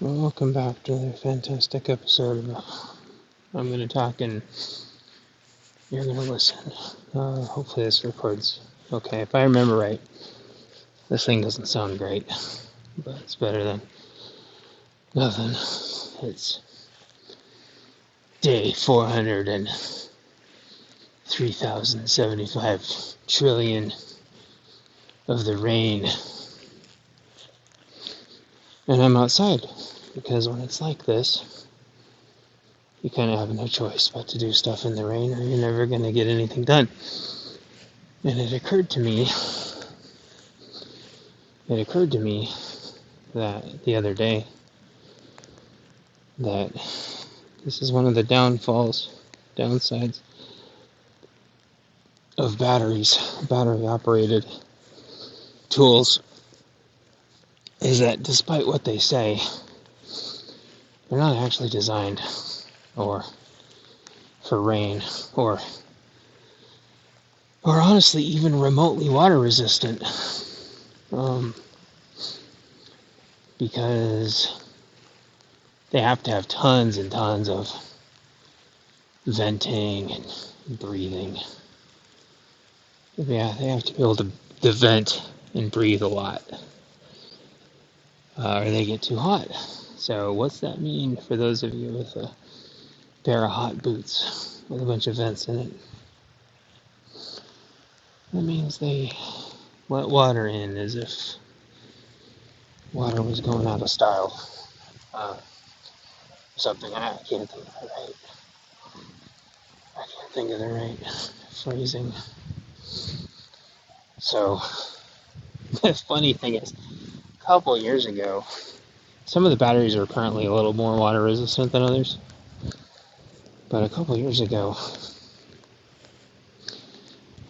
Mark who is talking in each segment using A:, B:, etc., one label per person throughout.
A: Welcome back to another fantastic episode of I'm going to talk and you're going to listen. Hopefully this records okay. If I remember right, this thing doesn't sound great, but it's better than nothing. It's day 403,075 trillion of the rain. And I'm outside, because when it's like this, you kind of have no choice but to do stuff in the rain, or you're never going to get anything done. And it occurred to me that the other day, that this is one of the downsides of battery-operated tools, is that despite what they say, they're not actually designed for rain or honestly even remotely water resistant, because they have to have tons and tons of venting and breathing. Yeah, they have to be able to vent and breathe a lot, or they get too hot. So what's that mean for those of you with a pair of hot boots with a bunch of vents in it? That means they let water in as if water was going out of style. Something I can't think of the right phrasing. So the funny thing is, a couple years ago, some of the batteries are currently a little more water resistant than others, but a couple years ago,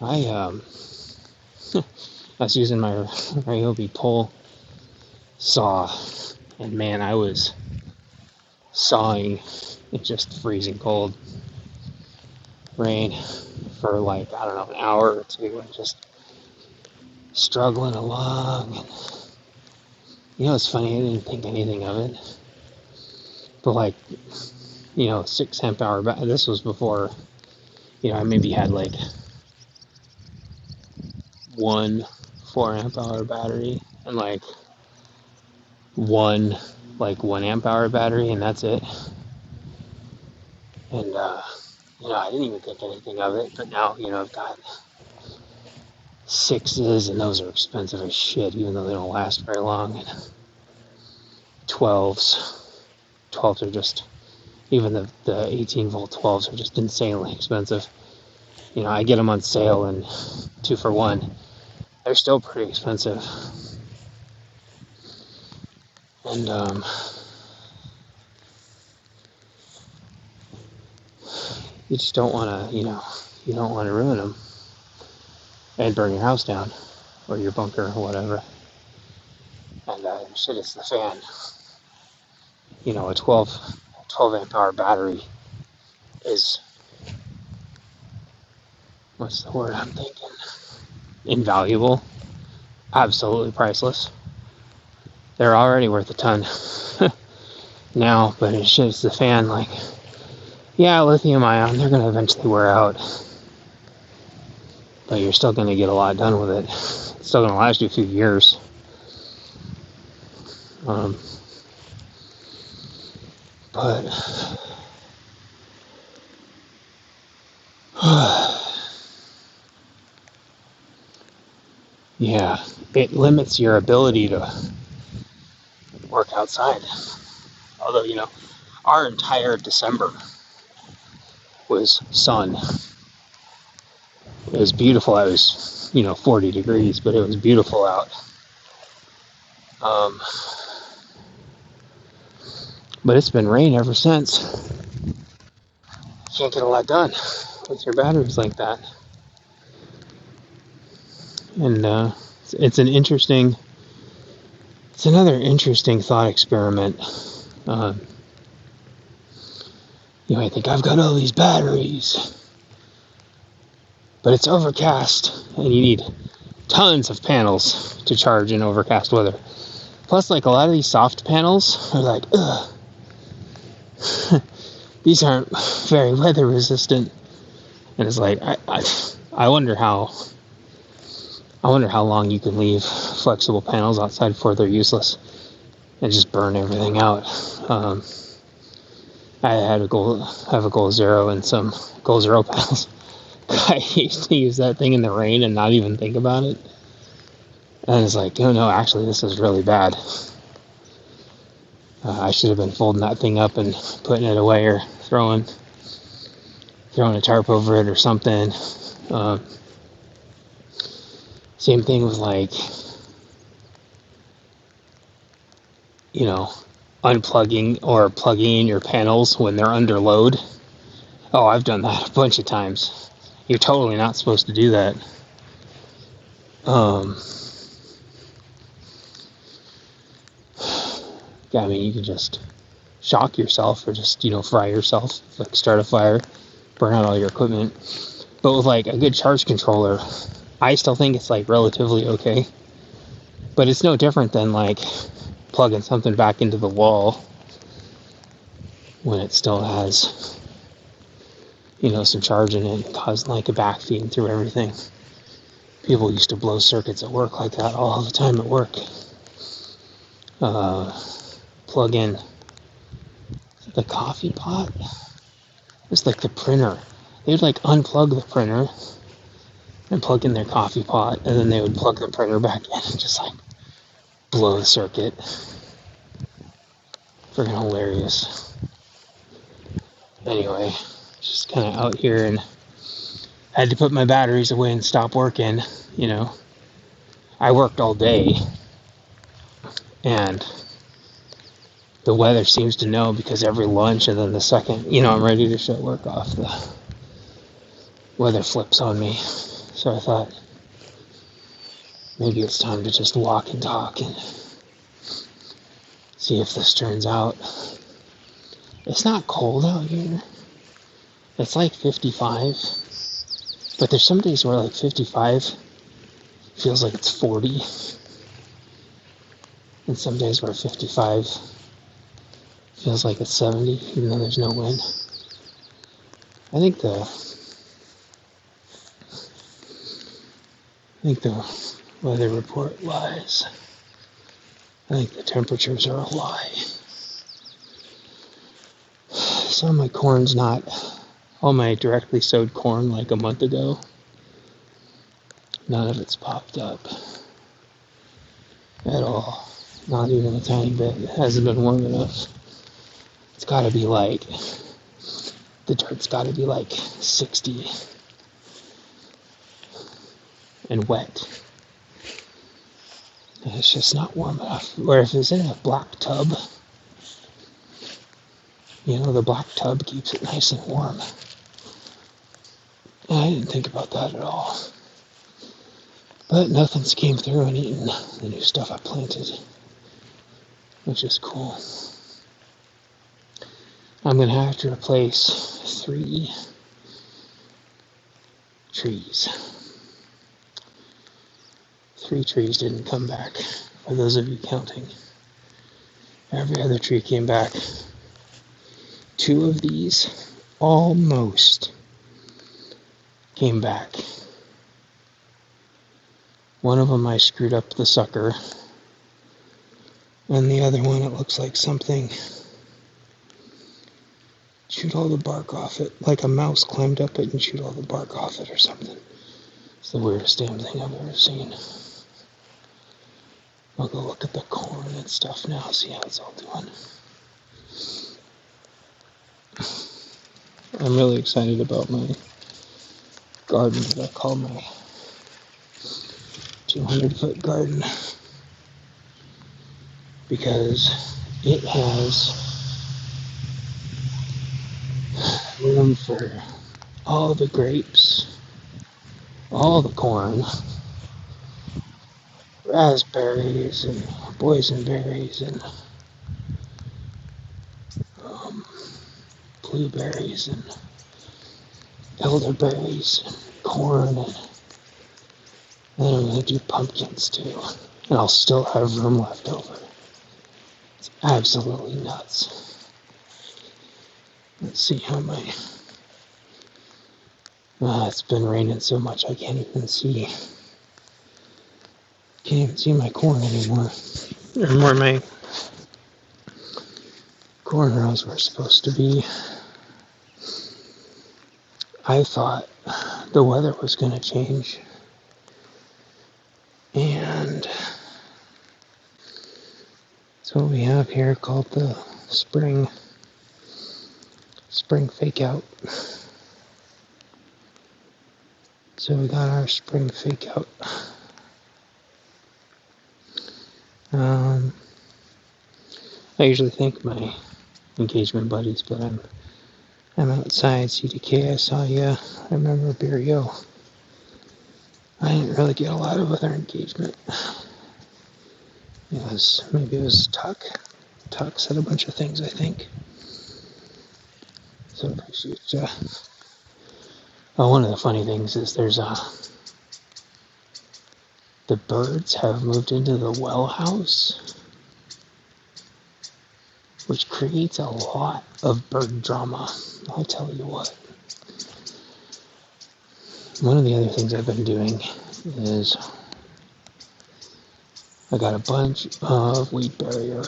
A: I was using my Ryobi pole saw, and man, I was sawing in just freezing cold rain for like, I don't know, an hour or two, and just struggling along. And you know, it's funny, I didn't think anything of it, but like, 6 amp hour this was before, I maybe had like one 4 amp hour battery and like one 1 amp hour battery, and that's it. And I didn't even think anything of it, but now, I've got 6s, and those are expensive as shit, even though they don't last very long. And 12s are just, even the 18 volt 12s are just insanely expensive. I get them on sale and 2 for 1. They're still pretty expensive. And you just don't want to, you don't want to ruin them and burn your house down or your bunker or whatever. And shit, it's the fan. A 12 amp hour battery is, what's the word I'm thinking? Invaluable. Absolutely priceless. They're already worth a ton now, but it's just the fan. Like, yeah, lithium ion, they're going to eventually wear out, but you're still going to get a lot done with it. It's still going to last you a few years. But yeah, it limits your ability to work outside. Although, our entire December was sun. It was beautiful. It was, 40 degrees, but it was beautiful out. But it's been rain ever since. You can't get a lot done with your batteries like that. And it's another interesting thought experiment. I think I've got all these batteries, but it's overcast, and you need tons of panels to charge in overcast weather. Plus, like, a lot of these soft panels are like, ugh. These aren't very weather resistant. And it's like, I wonder how long you can leave flexible panels outside before they're useless and just burn everything out. I have a Goal Zero and some Goal Zero panels. I used to use that thing in the rain and not even think about it. And it's like, oh no, actually this is really bad. I should have been folding that thing up and putting it away, or throwing a tarp over it or something. Same thing with, like, you know, unplugging or plugging in your panels when they're under load. Oh, I've done that a bunch of times. You're totally not supposed to do that. Yeah, I mean, you can just shock yourself or just, fry yourself, like start a fire, burn out all your equipment. But with, like, a good charge controller, I still think it's, like, relatively okay. But it's no different than, like, plugging something back into the wall when it still has, some charge in it and causing, like, a backfeed through everything. People used to blow circuits at work like that all the time at work. Plug in the coffee pot. It's like the printer. They would, like, unplug the printer and plug in their coffee pot, and then they would plug the printer back in and just, like, blow the circuit. Freaking hilarious. Anyway, just kind of out here and had to put my batteries away and stop working. I worked all day, and the weather seems to know, because every lunch and then the second, I'm ready to shut work off, the weather flips on me. So I thought maybe it's time to just walk and talk and see if this turns out. It's not cold out here. It's like 55, but there's some days where, like, 55 feels like it's 40, and some days where 55 feels like it's 70, even though there's no wind. I think the weather report lies. I think the temperatures are a lie. Some of my corn's not, all my directly sowed corn like a month ago, none of it's popped up at all. Not even a tiny bit. It hasn't been warm enough. It's gotta be like, the dirt's gotta be like 60 and wet. And it's just not warm enough. Or if it's in a black tub, the black tub keeps it nice and warm. And I didn't think about that at all. But nothing's came through and eaten the new stuff I planted, which is cool. I'm going to have to replace 3 trees. 3 trees didn't come back, for those of you counting. Every other tree came back. 2 of these almost came back. One of them I screwed up the sucker, and the other one, it looks like something chewed all the bark off it, like a mouse climbed up it and chewed all the bark off it or something. It's the weirdest damn thing I've ever seen. I'll go look at the corn and stuff now, see how it's all doing. I'm really excited about my garden that I call my 200-foot garden, because it has room for all the grapes, all the corn, raspberries and boysenberries and blueberries and elderberries and corn, and then I'm going to do pumpkins too, and I'll still have room left over. Absolutely nuts. Let's see how my... it's been raining so much I can't even see my corn anymore. Or where my corn rows were supposed to be. I thought the weather was going to change. And it's what we have here called the spring fake out. So we got our spring fake out. I usually thank my engagement buddies, but I'm outside. CDK, I saw you. I remember Barrio. I didn't really get a lot of other engagement. Maybe it was Tuck. Tuck said a bunch of things, I think. So appreciate you. Oh, one of the funny things is the birds have moved into the well house, which creates a lot of bird drama. I'll tell you what. One of the other things I've been doing is I got a bunch of weed barrier,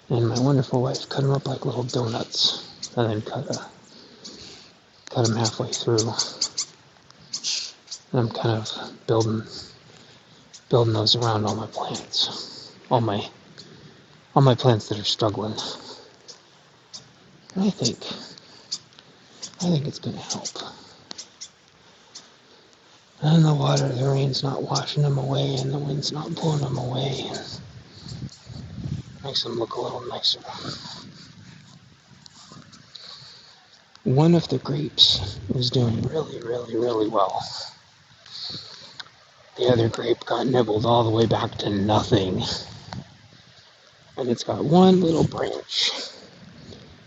A: and my wonderful wife cut them up like little donuts, and then cut them halfway through. And I'm kind of building those around all my plants, all my plants that are struggling. And I think it's going to help. And the rain's not washing them away, and the wind's not blowing them away. And makes them look a little nicer. One of the grapes is doing really, really, really well. The other grape got nibbled all the way back to nothing. And it's got one little branch.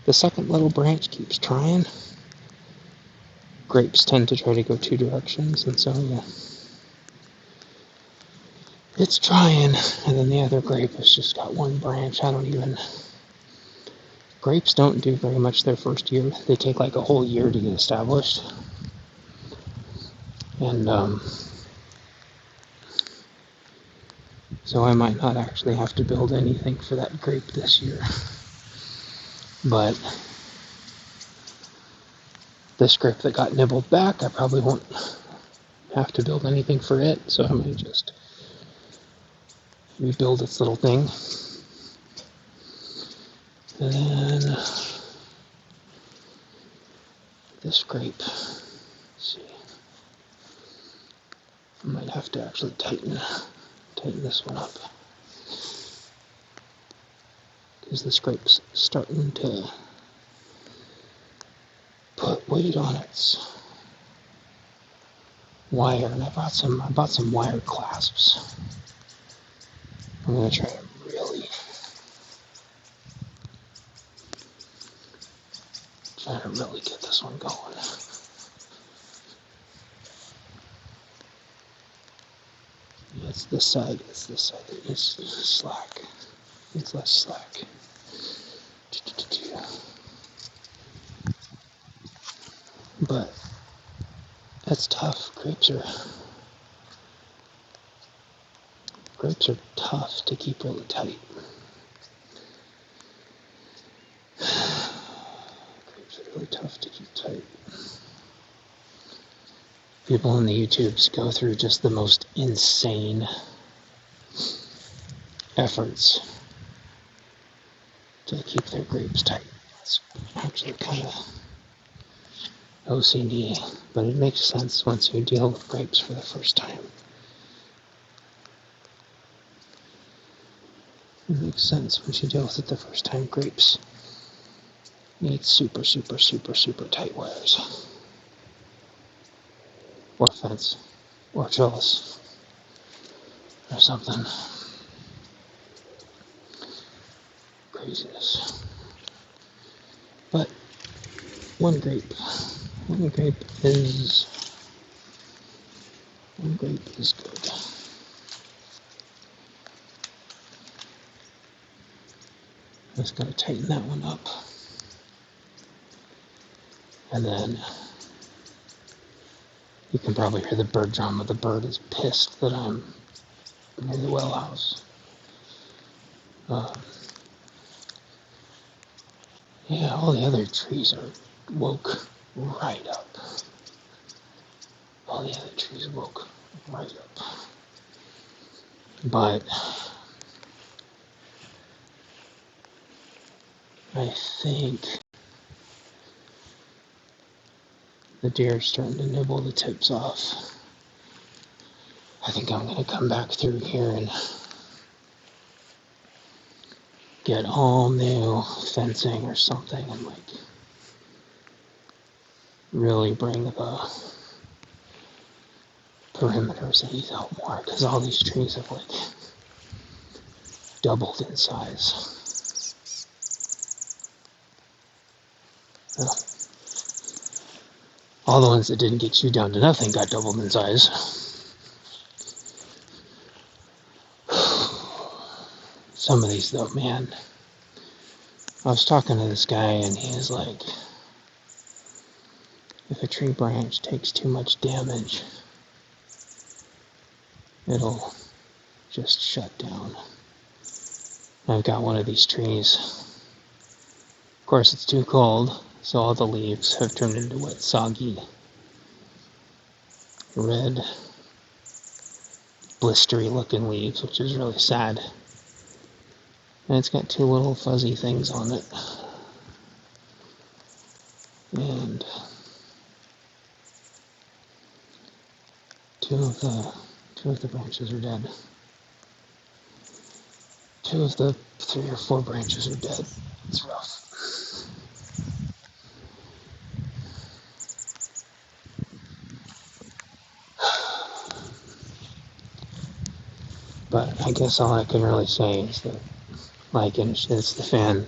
A: The second little branch keeps trying. Grapes tend to try to go two directions, and so, yeah. It's trying, and then the other grape has just got one branch. Grapes don't do very much their first year. They take like a whole year to get established. And, so I might not actually have to build anything for that grape this year. But this grape that got nibbled back, I probably won't have to build anything for it, so I might just rebuild its little thing. And then this grape, let's see, I might have to actually tighten this one up, because this grape's starting to put weight on its wire, and I bought some wire clasps. I'm gonna try to really get this one going. Yeah, it's this side that is slack. It's less slack. But that's tough. Grapes are tough to keep really tight. Grapes are really tough to keep tight. People in the YouTubes go through just the most insane efforts to keep their grapes tight. It's actually kind of OCD, but it makes sense once you deal with grapes for the first time. It makes sense once you deal with it the first time. Grapes need super, super, super, super tight wires. Or fence. Or trellis. Or something. Craziness. But one grape is good. Just gotta tighten that one up. And then you can probably hear the bird drum, but the bird is pissed that I'm near the well house. Yeah, all the other trees are woke right up. All the other trees woke right up. But I think the deer are starting to nibble the tips off. I think I'm going to come back through here and get all new fencing or something and like really bring the perimeters of these out more, because all these trees have like doubled in size. All the ones that didn't get chewed down to nothing got doubled in size. Some of these though, man. I was talking to this guy and he was like, if a tree branch takes too much damage, it'll just shut down. I've got one of these trees. Of course, it's too cold, so all the leaves have turned into wet, soggy, red, blistery looking leaves, which is really sad. And it's got two little fuzzy things on it. And two of the branches are dead. Two of the 3 or 4 branches are dead. It's rough. But I guess all I can really say is that, like, it's the fan.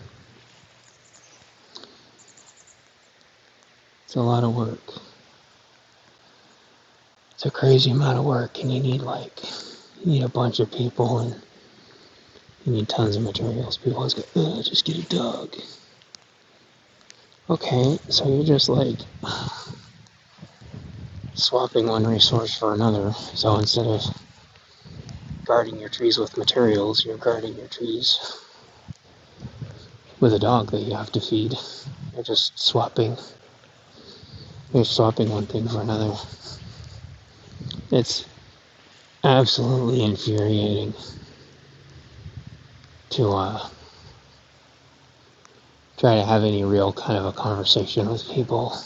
A: It's a lot of work. It's a crazy amount of work, and you need a bunch of people, and you need tons of materials. People always go, just get a dog. Okay, so you're just like swapping one resource for another. So instead of guarding your trees with materials, you're guarding your trees with a dog that you have to feed. You're just swapping one thing for another. It's absolutely infuriating to try to have any real kind of a conversation with people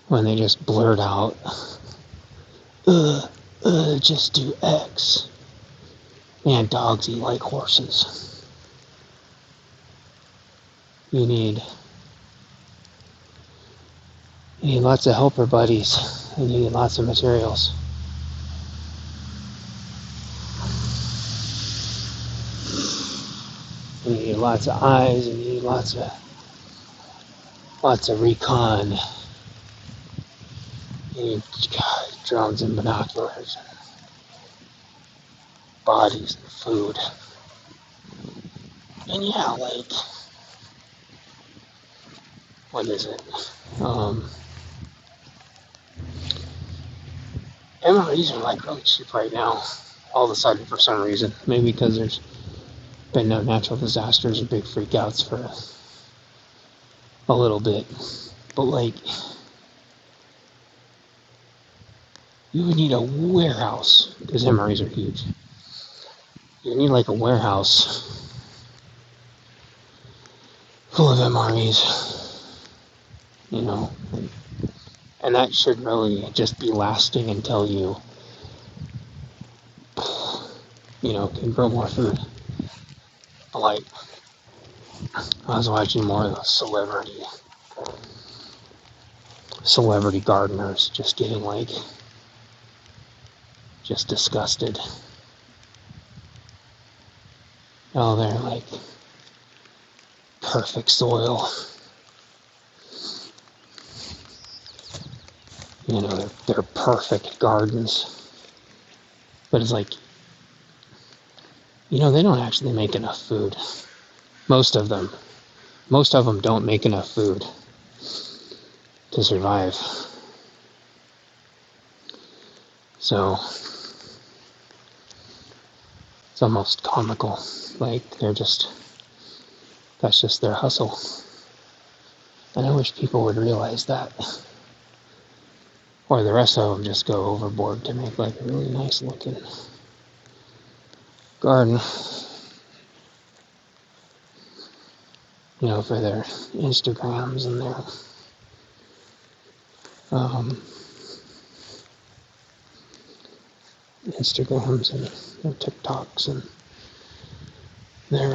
A: when they just blurt out, just do X. Man, dogs eat like horses. You need lots of helper buddies, and you need lots of materials. You need lots of eyes, and you need lots of recon. You need drones and binoculars, and bodies and food. And yeah, like, what is it? MREs are like really cheap right now, all of a sudden for some reason. Maybe because there's been no natural disasters or big freakouts for a little bit. But like, you would need a warehouse, because MREs are huge. You need like a warehouse full of MREs, and that should really just be lasting until you can grow more food. But like, I was watching more of those celebrity gardeners just getting just disgusted. Oh, they're like perfect soil. They're perfect gardens. But it's like, they don't actually make enough food. Most of them. Most of them don't make enough food to survive. So it's almost comical. Like, that's just their hustle. And I wish people would realize that. Or the rest of them just go overboard to make like a really nice looking garden. You know, for their Instagrams and their Instagrams and their TikToks and their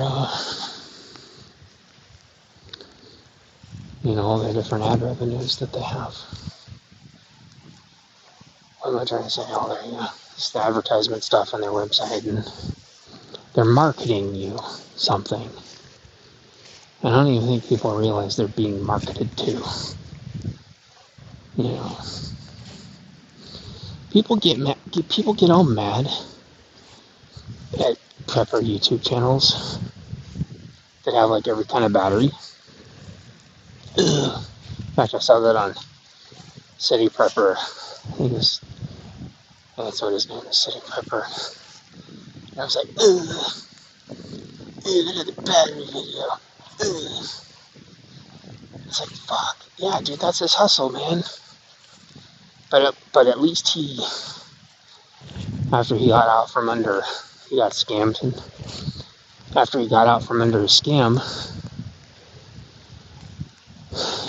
A: you know, all their different ad revenues that they have. What am I trying to say? All their, it's the advertisement stuff on their website, and they're marketing you something. I don't even think people realize they're being marketed to. You know, people get all mad at prepper YouTube channels that have like every kind of battery. Ugh. In fact, I saw that on City Prepper. I think that's what his name is, City Prepper. And I was like, ugh, look at the battery video. Ugh. It's like, fuck, yeah, dude, that's his hustle, man. But at least he, after he got out from under, he got scammed, and after he got out from under his scam,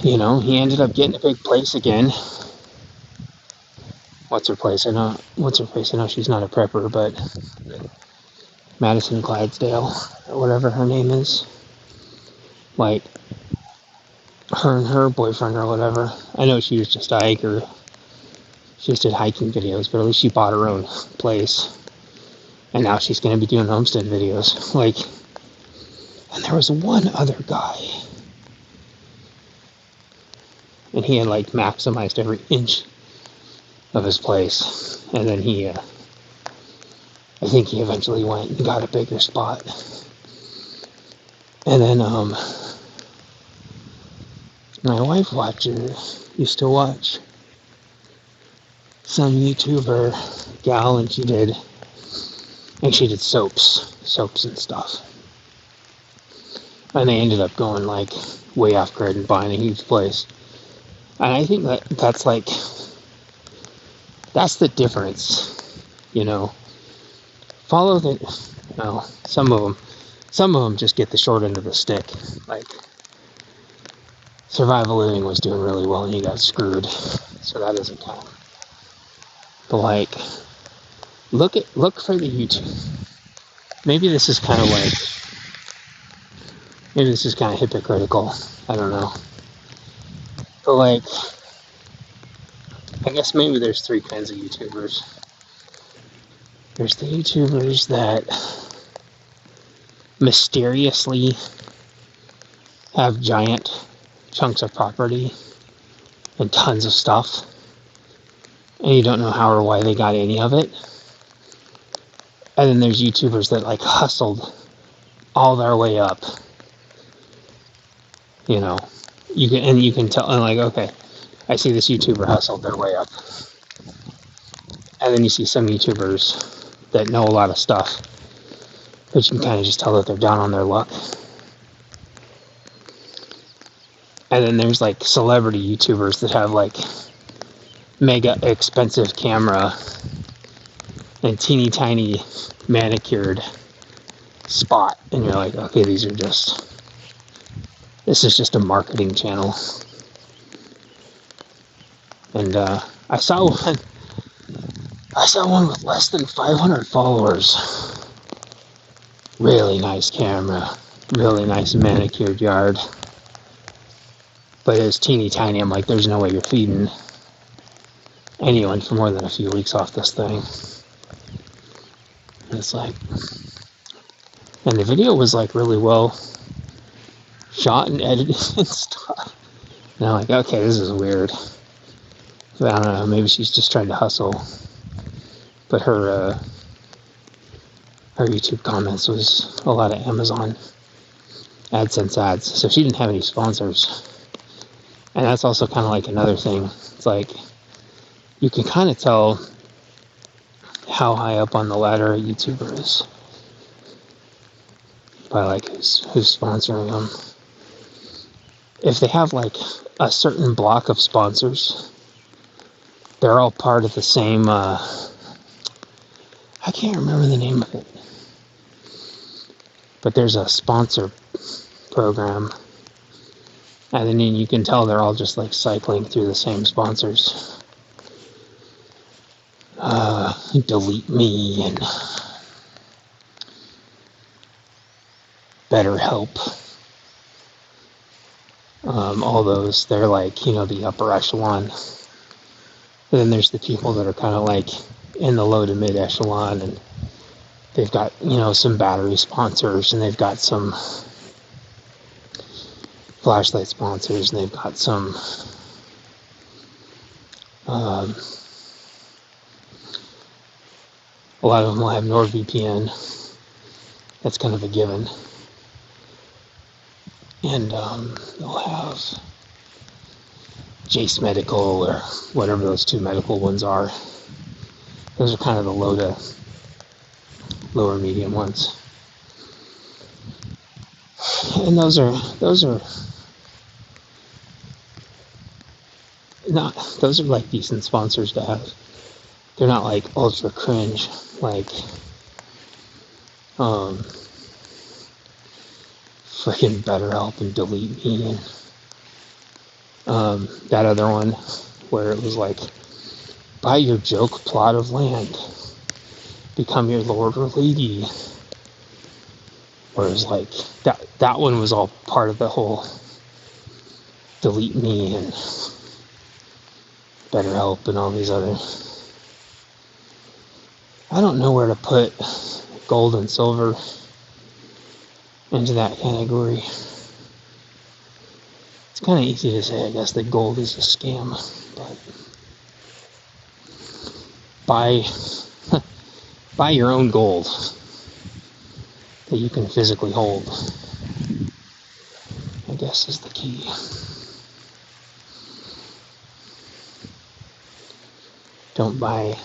A: you know, he ended up getting a big place again. What's her place? I know she's not a prepper, but Madison Clydesdale, or whatever her name is. Like, her and her boyfriend or whatever. I know she was just a hiker. She just did hiking videos, but at least she bought her own place. And now she's going to be doing homestead videos. Like, and there was one other guy. And he had, like, maximized every inch of his place. And then I think he eventually went and got a bigger spot. And then, my wife used to watch some YouTuber gal, and she did soaps and stuff. And they ended up going like way off grid and buying a huge place. And I think that's the difference, you know. Some of them just get the short end of the stick. Like, Survival Living was doing really well and he got screwed, so that doesn't count. But like, look for the YouTube. Maybe this is kind of hypocritical. I don't know. But like, I guess maybe there's three kinds of YouTubers. There's the YouTubers that mysteriously have giant chunks of property and tons of stuff, and you don't know how or why they got any of it. And then there's YouTubers that like hustled all their way up. You know, you can tell, and like, okay, I see this YouTuber hustled their way up. And then you see some YouTubers that know a lot of stuff, but you can kind of just tell that they're down on their luck. And then there's like celebrity YouTubers that have like mega expensive camera and teeny tiny manicured spot, and you're like, okay, this is just a marketing channel. And I saw one with less than 500 followers. Really nice camera, really nice manicured yard. But it's teeny tiny. I'm like, there's no way you're feeding anyone for more than a few weeks off this thing. And it's like, and the video was like really well shot and edited and stuff. And I'm like, okay, this is weird. But I don't know, maybe she's just trying to hustle. But her YouTube comments was a lot of Amazon AdSense ads. So she didn't have any sponsors. And that's also kind of like another thing. It's like, you can kind of tell how high up on the ladder a YouTuber is by like who's sponsoring them. If they have like a certain block of sponsors, they're all part of the same, I can't remember the name of it, but there's a sponsor program, and then you can tell they're all just like cycling through the same sponsors. Delete Me and BetterHelp. All those, they're like, the upper echelon. And then there's the people that are kind of like in the low to mid echelon, and they've got, some battery sponsors, and they've got some flashlight sponsors, and they've got some a lot of them will have NordVPN. That's kind of a given. And they'll have Jace Medical, or whatever those two medical ones are. Those are kind of the lower medium ones. And those are like decent sponsors to have. They're not like ultra cringe, like freaking BetterHelp and Delete Me, and that other one where it was like, buy your joke plot of land, become your lord or lady. Whereas like that one was all part of the whole Delete Me and BetterHelp and all these other. I don't know where to put gold and silver into that category. It's kind of easy to say, I guess, that gold is a scam, but buy your own gold that you can physically hold, I guess, is the key. Don't buy,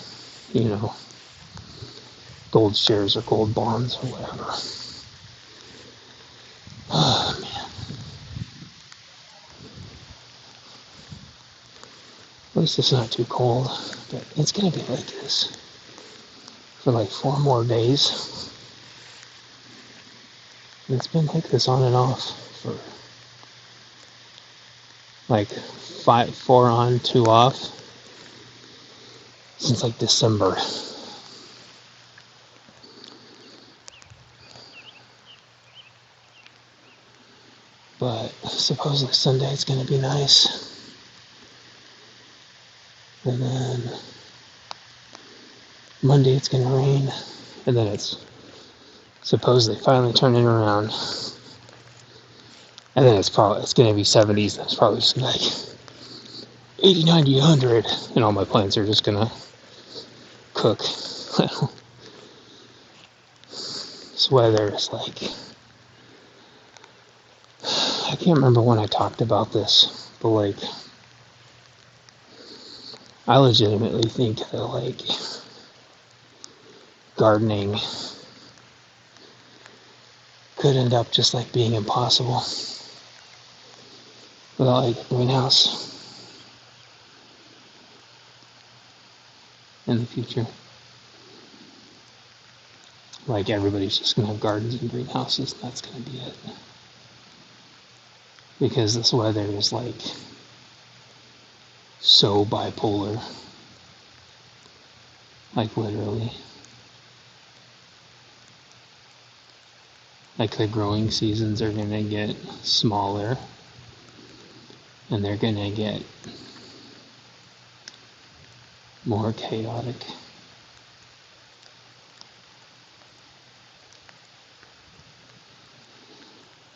A: gold shares or gold bonds or whatever. Oh, man. At least it's not too cold, but it's going to be like this for like 4 more days. And it's been like this on and off for like 4 on, 2 off since like December. But supposedly Sunday it's going to be nice. And then Monday it's going to rain. And then it's supposedly finally turning around. And then it's going to be 70s. And it's probably just like 80, 90, 100. And all my plants are just going to cook. This weather is like... I can't remember when I talked about this, but like, I legitimately think that like gardening could end up just like being impossible without like a greenhouse in the future. Like everybody's just gonna have gardens and greenhouses, and that's gonna be it. Because this weather is like so bipolar. Like literally. Like the growing seasons are gonna get smaller. And they're gonna get more chaotic.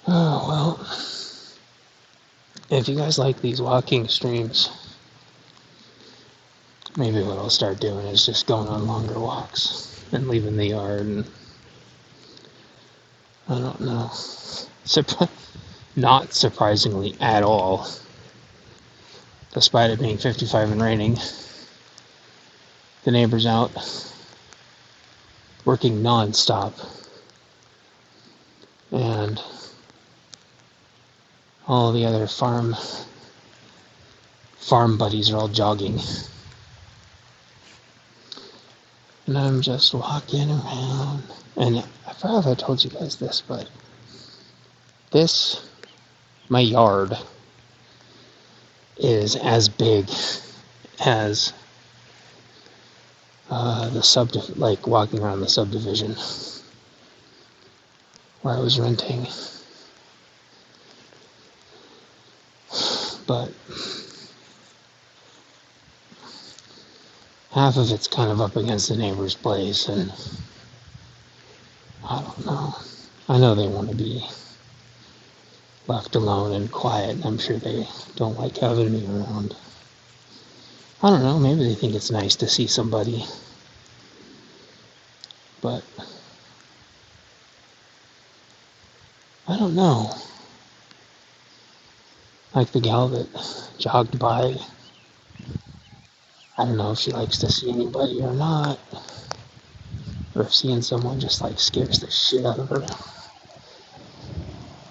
A: Oh, well. If you guys like these walking streams, maybe what I'll start doing is just going on longer walks and leaving the yard, and I don't know. Not surprisingly at all, despite it being 55 and raining, the neighbor's out working non-stop, and all the other farm buddies are all jogging, and I'm just walking around. And I forgot if I told you guys this, but my yard is as big as like walking around the subdivision where I was renting. But half of it's kind of up against the neighbor's place, and I don't know. I know they want to be left alone and quiet, and I'm sure they don't like having me around. I don't know, maybe they think it's nice to see somebody. But I don't know. Like the gal that jogged by, I don't know if she likes to see anybody or not, or if seeing someone just like scares the shit out of her.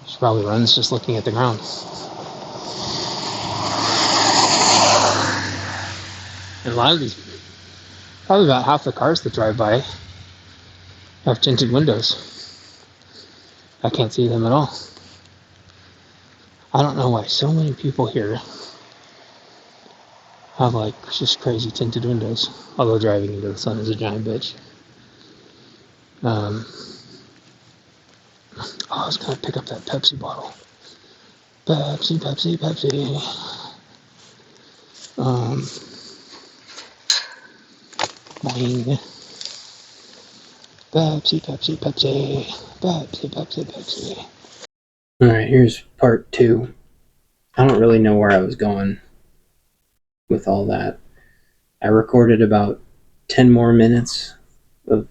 A: She probably runs just looking at the ground. And a lot of these, probably about half the cars that drive by have tinted windows. I can't see them at all. I don't know why so many people here have like just crazy tinted windows, although driving into the sun is a giant bitch. I was gonna pick up that Pepsi bottle. Pepsi. Boing. Pepsi. Alright, here's part 2. I don't really know where I was going with all that. I recorded about 10 more minutes of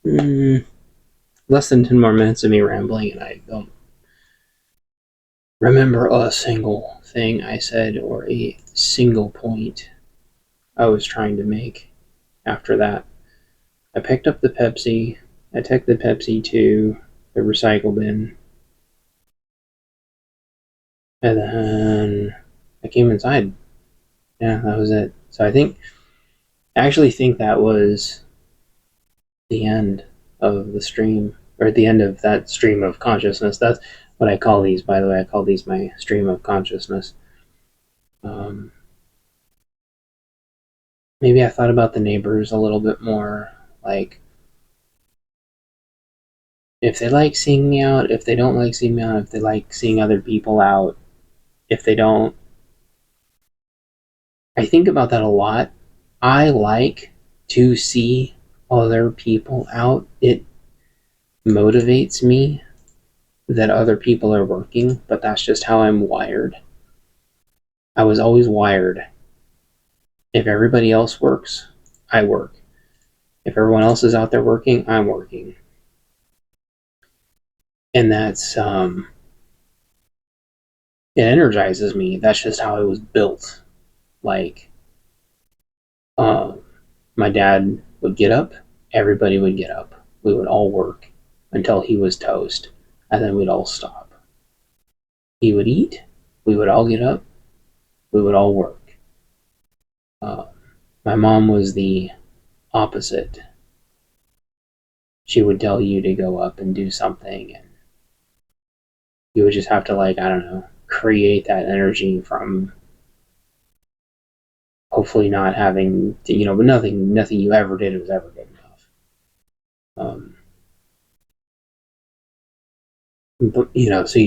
A: less than 10 more minutes of me rambling, and I don't remember a single thing I said or a single point I was trying to make after that. I picked up the Pepsi. I took the Pepsi to the recycle bin. And then I came inside. Yeah, that was it. So I actually think that was the end of the stream, or the end of that stream of consciousness. That's what I call these, by the way. I call these my stream of consciousness. Maybe I thought about the neighbors a little bit more, like, if they like seeing me out, if they don't like seeing me out, if they like seeing other people out, if they don't. I think about that a lot. I like to see other people out. It motivates me that other people are working, but that's just how I'm wired. I was always wired. If everybody else works, I work. If everyone else is out there working, I'm working. And that's, it energizes me. That's just how I was built. Like, my dad would get up, everybody would get up. We would all work until he was toast, and then we'd all stop. He would eat, we would all get up, we would all work. My mom was the opposite. She would tell you to go up and do something, and you would just have to, like, I don't know, create that energy from hopefully not having to, but nothing you ever did was ever good enough. But, so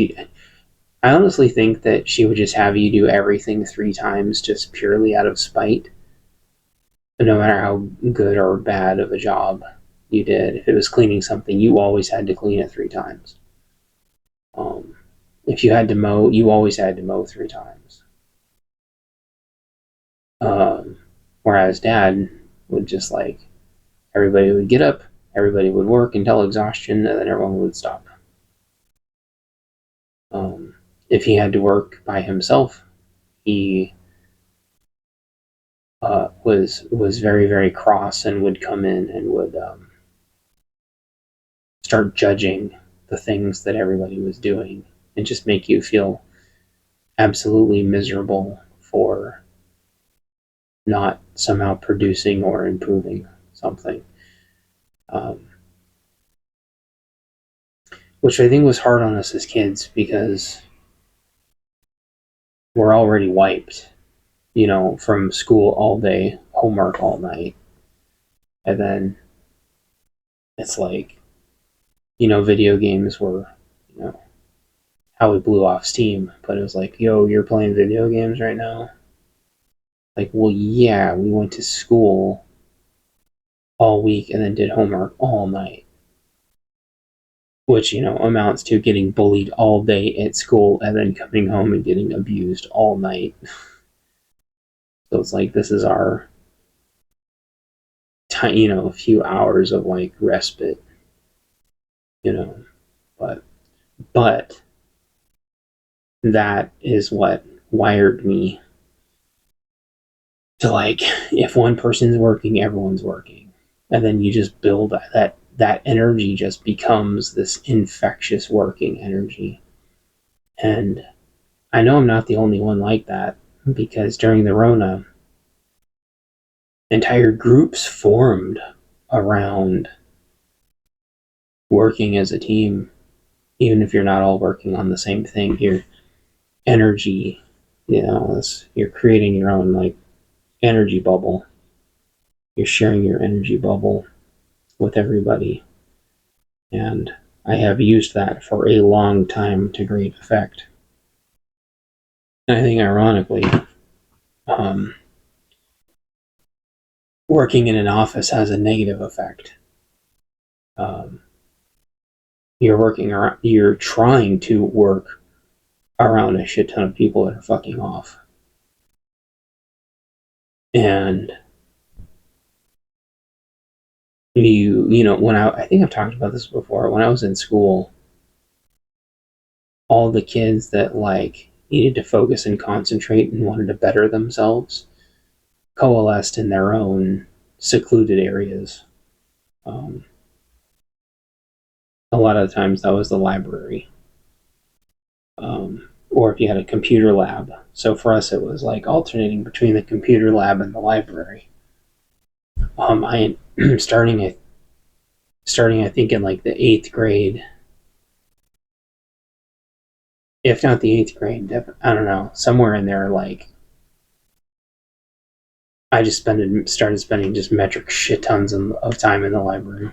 A: I honestly think that she would just have you do everything 3 times just purely out of spite. No matter how good or bad of a job you did. If it was cleaning something, you always had to clean it 3 times. If you had to mow, you always had to mow 3 times. Whereas Dad would just, like, everybody would get up, everybody would work until exhaustion, and then everyone would stop. if he had to work by himself, he was very, very cross and would come in and would start judging the things that everybody was doing and just make you feel absolutely miserable for not somehow producing or improving something. Which I think was hard on us as kids because we're already wiped, from school all day, homework all night. And then it's like, video games were, how we blew off steam. But it was like, yo, you're playing video games right now? Like, well, yeah, we went to school all week and then did homework all night. Which, amounts to getting bullied all day at school and then coming home and getting abused all night. So it's like, this is our time, a few hours of like respite, but that is what wired me to like, if one person's working, everyone's working. And then you just build that energy just becomes this infectious working energy. And I know I'm not the only one like that, because during the Rona, entire groups formed around working as a team. Even if you're not all working on the same thing, your energy, you're creating your own like energy bubble. You're sharing your energy bubble with everybody. And I have used that for a long time to great effect. And I think ironically, working in an office has a negative effect. You're trying to work around a shit ton of people that are fucking off. And when I think I've talked about this before, when I was in school, all the kids that like needed to focus and concentrate and wanted to better themselves coalesced in their own secluded areas. A lot of the times that was the library. Or if you had a computer lab. So for us, it was like alternating between the computer lab and the library. I starting I think in like the 8th grade, if not the 8th grade, I don't know, somewhere in there, like I just started spending just metric shit tons of time in the library.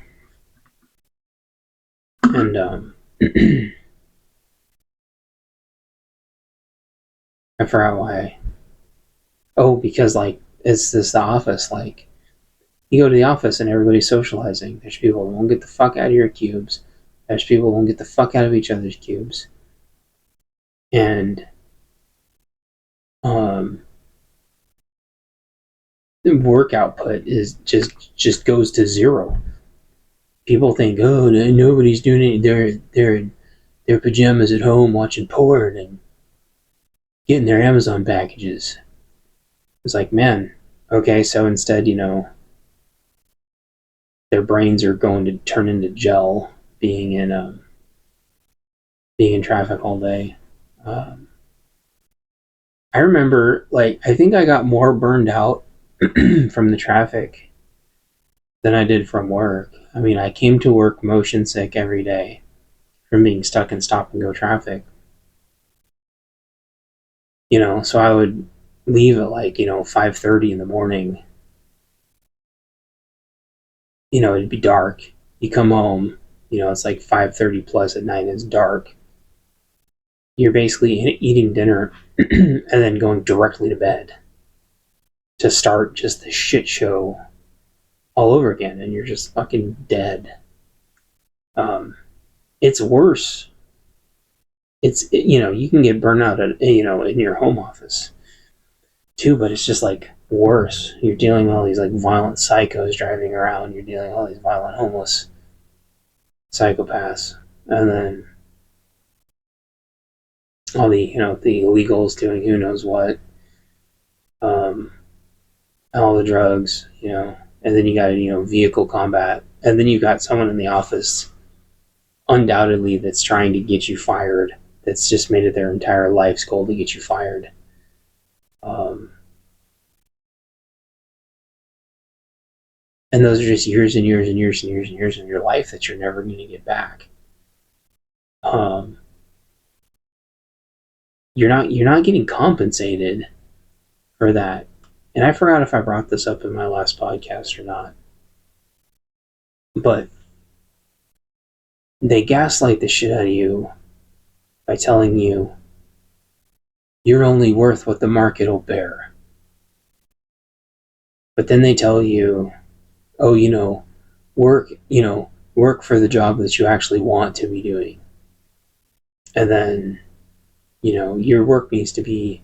A: And I forgot why. Oh, because like it's the office. Like you go to the office and everybody's socializing. There's people who won't get the fuck out of your cubes. There's people who won't get the fuck out of each other's cubes. And the work output is just goes to zero. People think, oh, nobody's doing it. They're their pajamas at home watching porn and getting their Amazon packages. It's like, man, okay, so instead, their brains are going to turn into gel being in traffic all day. I remember, like, I think I got more burned out from the traffic than I did from work. I mean, I came to work motion sick every day from being stuck in stop and go traffic. So I would leave at like, 5:30 in the morning. It'd be dark. You come home, it's like 5:30 plus at night, it's dark. You're basically eating dinner and then going directly to bed to start just the shit show all over again, and you're just fucking dead. It's worse. You can get burnt out in your home office too, but it's just like worse. You're dealing with all these like violent psychos driving around. You're dealing with all these violent homeless psychopaths, and then all the the illegals doing who knows what, all the drugs, and then you got vehicle combat, and then you got someone in the office, undoubtedly, that's trying to get you fired. That's just made it their entire life's goal to get you fired. And those are just years and years and years and years and years of your life that you're never going to get back. You're not getting compensated for that. And I forgot if I brought this up in my last podcast or not. But they gaslight the shit out of you by telling you you're only worth what the market will bear. But then they tell you, oh, work for the job that you actually want to be doing. And then, your work needs to be,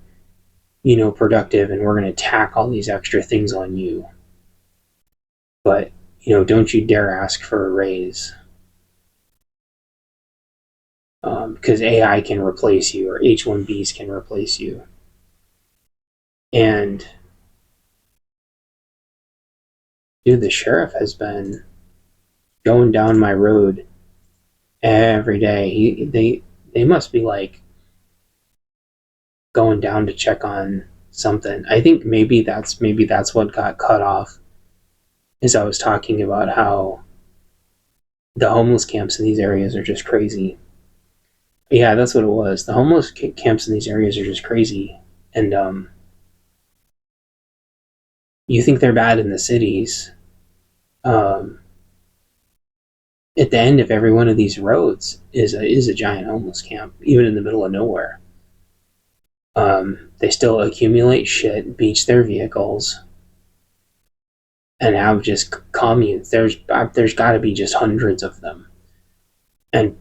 A: productive, and we're going to tack all these extra things on you. But, don't you dare ask for a raise. Because AI can replace you, or H-1Bs can replace you. And, dude, the sheriff has been going down my road every day. They must be like going down to check on something. I think maybe that's what got cut off, is I was talking about how the homeless camps in these areas are just crazy. Yeah, that's what it was. The homeless camps in these areas are just crazy. And you think they're bad in the cities. At the end of every one of these roads is a giant homeless camp, even in the middle of nowhere. They still accumulate shit, beach their vehicles, and have just communes. There's got to be just hundreds of them, and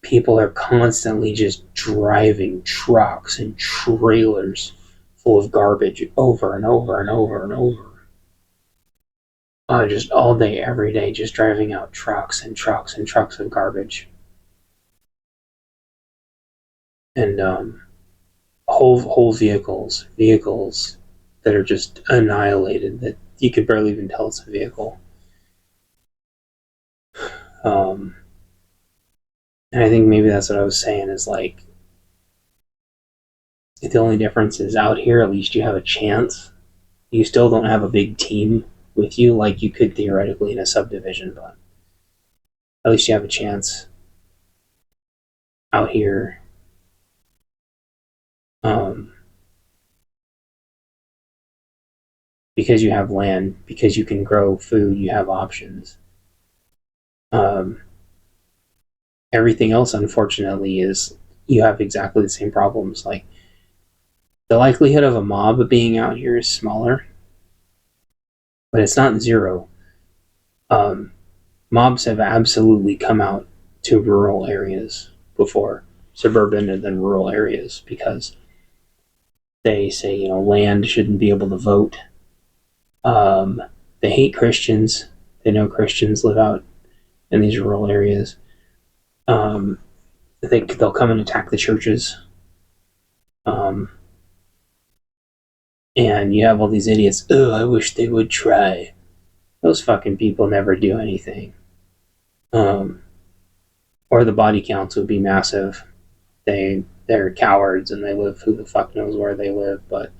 A: people are constantly just driving trucks and trailers full of garbage over and over and over and over. Just all day, every day, just driving out trucks and trucks and trucks of garbage. And whole vehicles that are just annihilated, that you could barely even tell it's a vehicle. And I think maybe that's what I was saying, is like, the only difference is out here, at least you have a chance. You still don't have a big team with you like you could theoretically in a subdivision, but at least you have a chance out here. Because you have land, because you can grow food, you have options. Everything else, unfortunately, is you have exactly the same problems. Like, the likelihood of a mob being out here is smaller, but it's not zero. Mobs have absolutely come out to rural areas before, suburban and then rural areas, because they say, land shouldn't be able to vote. They hate Christians. They know Christians live out in these rural areas. They'll come and attack the churches. And you have all these idiots, oh, I wish they would try. Those fucking people never do anything. Or the body counts would be massive. They're cowards, and they live who the fuck knows where they live, but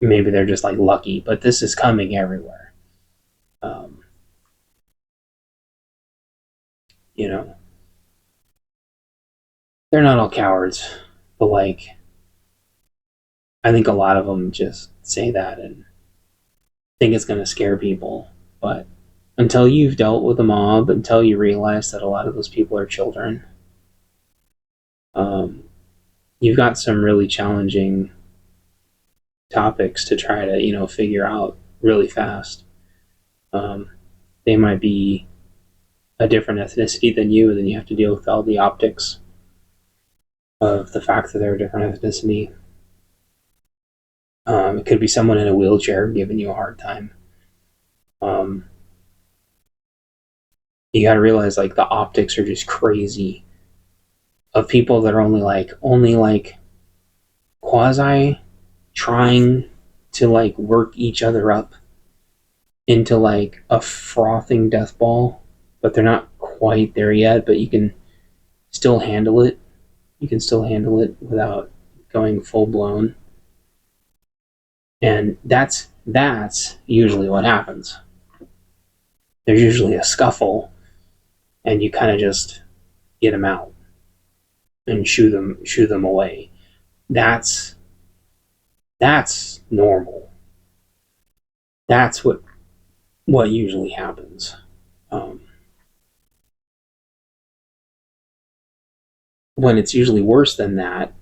A: maybe they're just like lucky, but this is coming everywhere. They're not all cowards, but like, I think a lot of them just say that and think it's going to scare people. But until you've dealt with a mob, until you realize that a lot of those people are children, you've got some really challenging topics to try to, figure out really fast. They might be a different ethnicity than you, and then you have to deal with all the optics of the fact that they're a different ethnicity. It could be someone in a wheelchair giving you a hard time. You gotta realize, like, the optics are just crazy. of people that are only like quasi trying to like work each other up into like a frothing death ball, but they're not quite there yet, but you can still handle it. You can still handle it without going full blown. And that's usually what happens. There's usually a scuffle, and you kind of just get them out and shoo them away. That's normal. That's what usually happens. When it's usually worse than that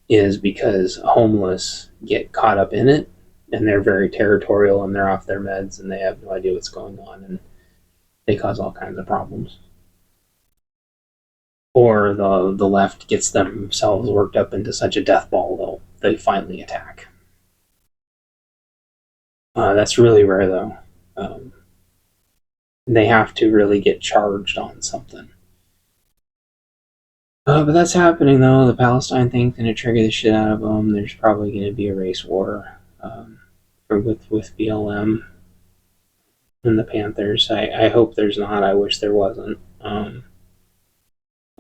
A: is because homeless get caught up in it, and they're very territorial, and they're off their meds, and they have no idea what's going on, and they cause all kinds of problems. Or the left gets themselves worked up into such a death ball they finally attack. That's really rare, though. They have to really get charged on something. But that's happening, though. The Palestine thing's going to trigger the shit out of them. There's probably going to be a race war with BLM and the Panthers. I hope there's not. I wish there wasn't. I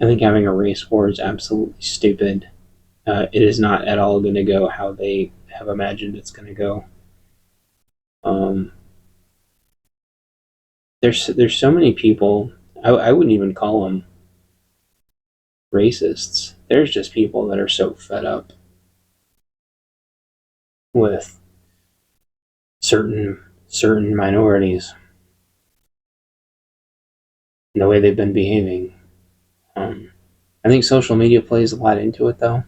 A: think having a race war is absolutely stupid. It is not at all going to go how they have imagined it's going to go. There's so many people. I wouldn't even call them racists. There's just people that are so fed up with certain minorities and the way they've been behaving. I think social media plays a lot into it, though.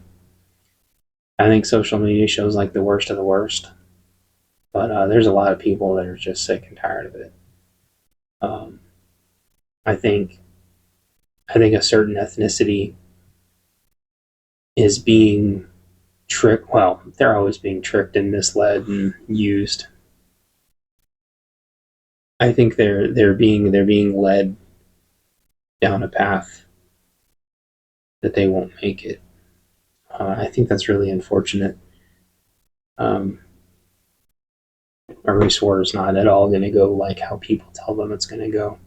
A: I think social media shows like the worst of the worst, but there's a lot of people that are just sick and tired of it. I think a certain ethnicity is being tricked. Well, they're always being tricked and misled and used. I think they're being led down a path that they won't make it. I think that's really unfortunate. A race war is not at all going to go like how people tell them it's going to go.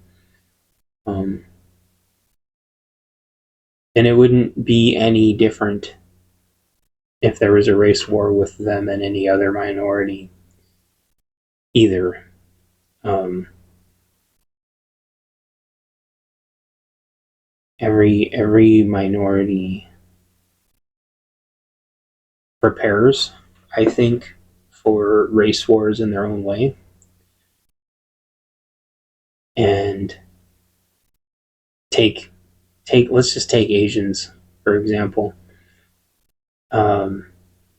A: And it wouldn't be any different if there was a race war with them and any other minority either. Every minority prepares, I think, for race wars in their own way. And let's just take Asians, for example.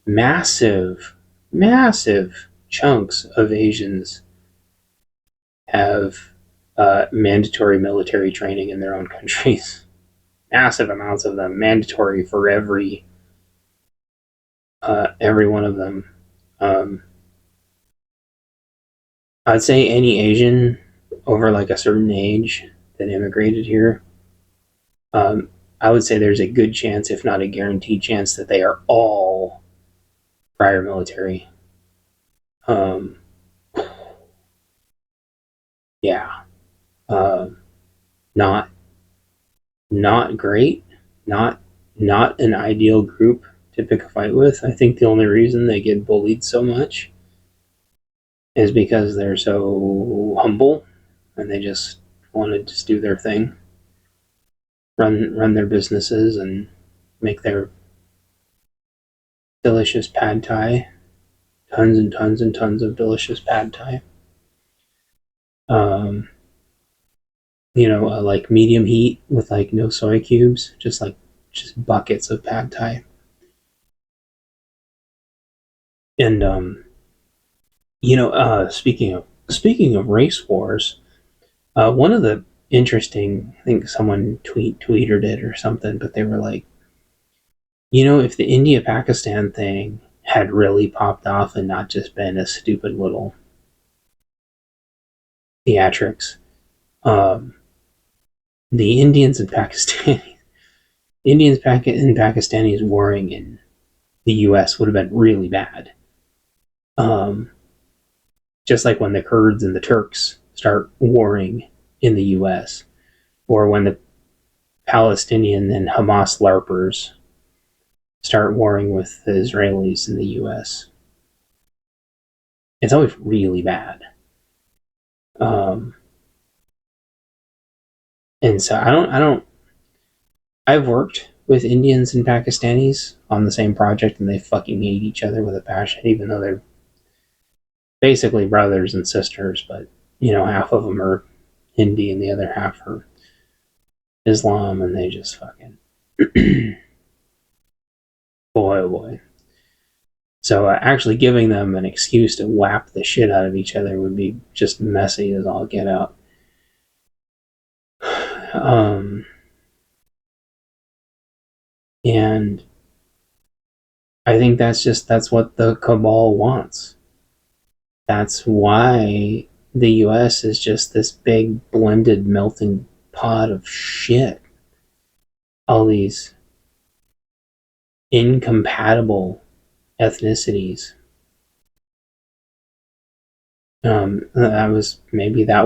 A: Massive chunks of Asians have mandatory military training in their own countries. Massive amounts of them, mandatory for every one of them. I'd say any Asian over like a certain age that immigrated here, I would say there's a good chance, if not a guaranteed chance, that they are all prior military. Yeah. Not great. Not an ideal group to pick a fight with. I think the only reason they get bullied so much is because they're so humble and they just want to just do their thing, run their businesses and make their delicious pad thai, tons and tons and tons of delicious pad thai. Like medium heat with like no soy cubes, just buckets of pad thai. And speaking of race wars, one of the interesting, I think someone tweeted it or something, but they were like, if the India-Pakistan thing had really popped off and not just been a stupid little theatrics, the Indians and Pakistanis
B: Indians and Pakistanis warring in the U.S. would have been really bad. Just like when the Kurds and the Turks start warring in the U.S., or when the Palestinian and Hamas LARPers start warring with the Israelis in the U.S. It's always really bad. And so I've worked with Indians and Pakistanis on the same project, and they fucking hate each other with a passion, even though they're basically brothers and sisters, but, half of them are Hindi and the other half are Islam, and they just fucking boy oh boy. So actually giving them an excuse to whap the shit out of each other would be just messy as all get out. And I think that's what the cabal wants. That's why the US is just this big blended melting pot of shit. All these incompatible ethnicities. That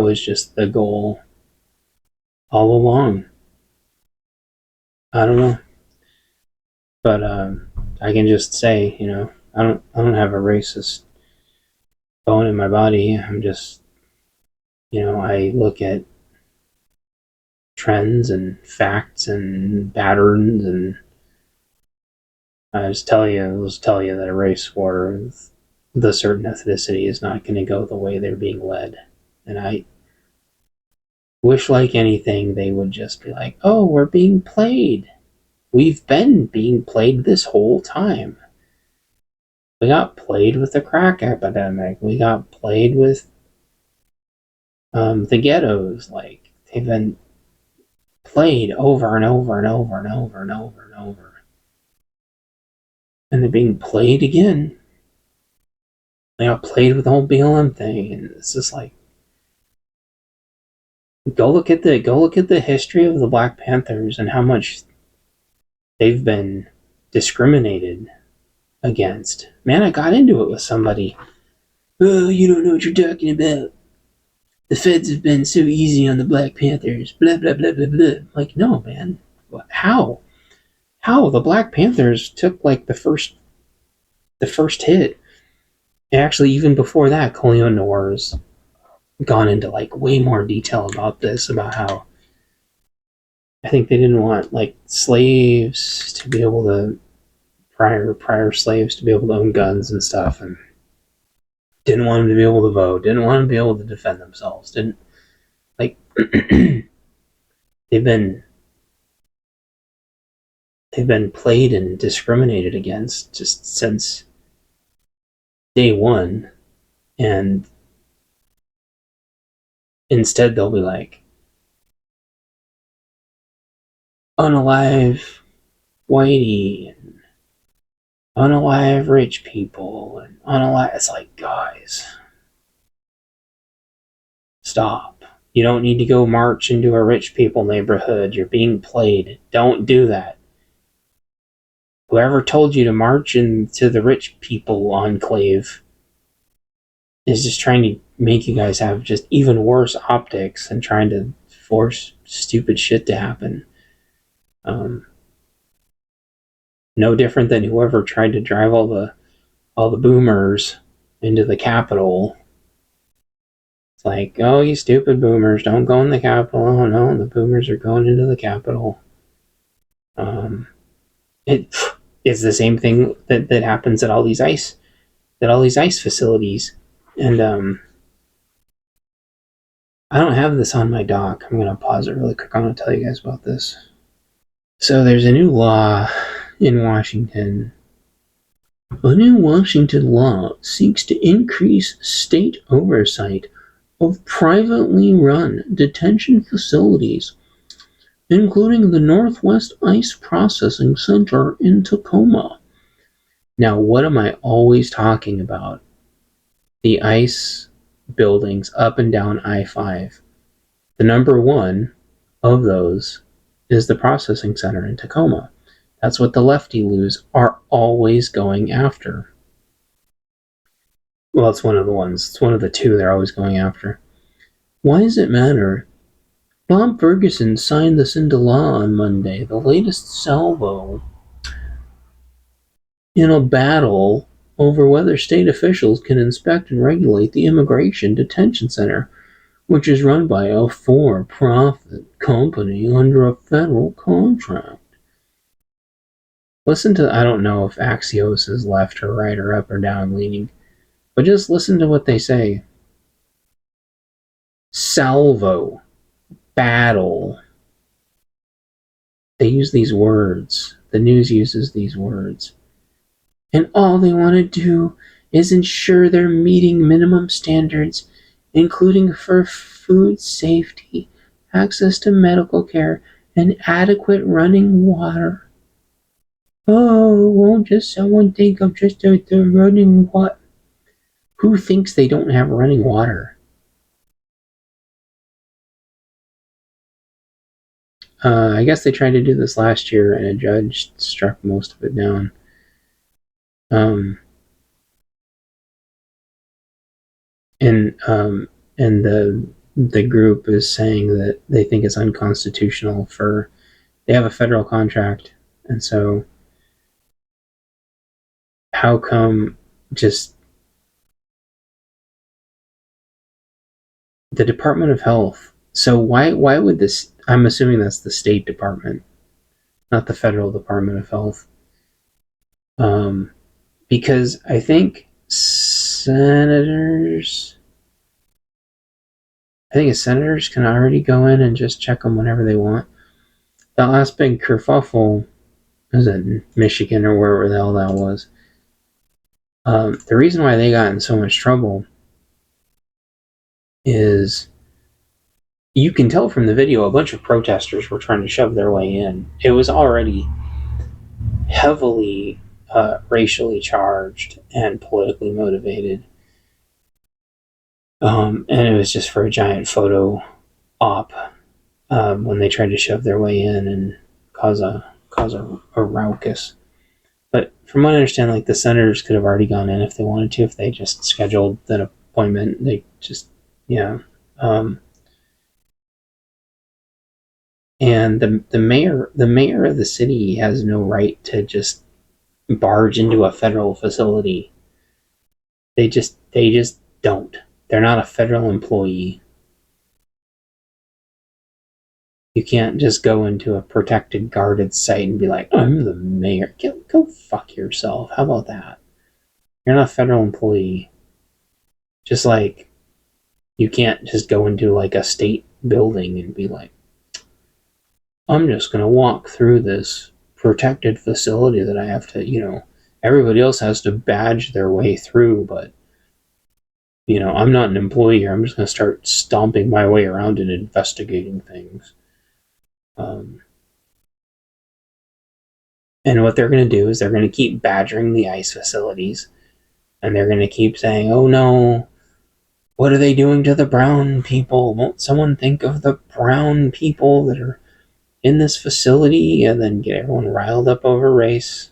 B: was just the goal all along. I don't know, but I can just say, I don't have a racist bone in my body. I'm just, I look at trends and facts and patterns, and I'll tell you that a race war with the certain ethnicity is not going to go the way they're being led. And I wish, like anything, they would just be like, oh, we're being played. We've been being played this whole time. We got played with the crack epidemic. We got played with the ghettos. Like, they've been played over and over and over and over and over and over. And they're being played again. They got played with the whole BLM thing, and it's just like, go look at the history of the Black Panthers and how much they've been discriminated against. Man, I got into it with somebody. Oh, you don't know what you're talking about. The feds have been so easy on the Black Panthers. Blah blah blah blah blah. Like, no, man. How? The Black Panthers took like the first hit. Actually, even before that, Colio Noir's gone into like way more detail about this, about how I think they didn't want like slaves to be able to prior slaves to be able to own guns and stuff, and didn't want them to be able to vote, didn't want them to be able to defend themselves, didn't like they've been played and discriminated against just since day one, and instead they'll be like, unalive whitey and unalive rich people and unalive. It's like, guys, stop. You don't need to go march into a rich people neighborhood. You're being played. Don't do that. Whoever told you to march into the rich people enclave is just trying to make you guys have just even worse optics and trying to force stupid shit to happen. No different than whoever tried to drive all the boomers into the Capitol. It's like, oh, you stupid boomers, don't go in the Capitol. Oh no, the boomers are going into the Capitol. It's the same thing that happens at all these ice facilities. And I don't have this on my doc. I'm gonna pause it really quick. I'm gonna tell you guys about this. So there's a new law in Washington. A new Washington law seeks to increase state oversight of privately run detention facilities, including the Northwest Ice Processing Center in Tacoma. Now, what am I always talking about? The ice buildings up and down I-5. The number one of those is the processing center in Tacoma. That's what the lefty-loos are always going after. Well, it's one of the ones. It's one of the two they're always going after. Why does it matter? Bob Ferguson signed this into law on Monday, the latest salvo in a battle over whether state officials can inspect and regulate the immigration detention center, which is run by a for-profit company under a federal contract. Listen to, I don't know if Axios is left or right or up or down leaning, but just listen to what they say. Salvo. Battle. They use these words. The news uses these words. And all they want to do is ensure they're meeting minimum standards, including for food safety, access to medical care, and adequate running water. Oh, won't just someone think of just the running water? Who thinks they don't have running water? I guess they tried to do this last year, and a judge struck most of it down. And the group is saying that they think it's unconstitutional for, they have a federal contract, and so how come just the Department of Health? So why would this? I'm assuming that's the State Department, not the Federal Department of Health. Because I think senators can already go in and just check them whenever they want. The last big kerfuffle was in Michigan or wherever the hell that was. The reason why they got in so much trouble is, you can tell from the video, a bunch of protesters were trying to shove their way in. It was already heavily racially charged and politically motivated. And it was just for a giant photo op when they tried to shove their way in and cause a raucous. But from what I understand, like, the senators could have already gone in if they wanted to, if they just scheduled an appointment. They just, yeah. And the mayor of the city has no right to just barge into a federal facility. They just don't. They're not a federal employee. You can't just go into a protected, guarded site and be like, I'm the mayor. Go fuck yourself. How about that? You're not a federal employee. Just like you can't just go into like a state building and be like, I'm just going to walk through this protected facility that I have to, everybody else has to badge their way through, but, I'm not an employee here. I'm just going to start stomping my way around and investigating things. And what they're going to do is they're going to keep badgering the ICE facilities, and they're going to keep saying, oh no, what are they doing to the brown people? Won't someone think of the brown people that are in this facility? And then get everyone riled up over race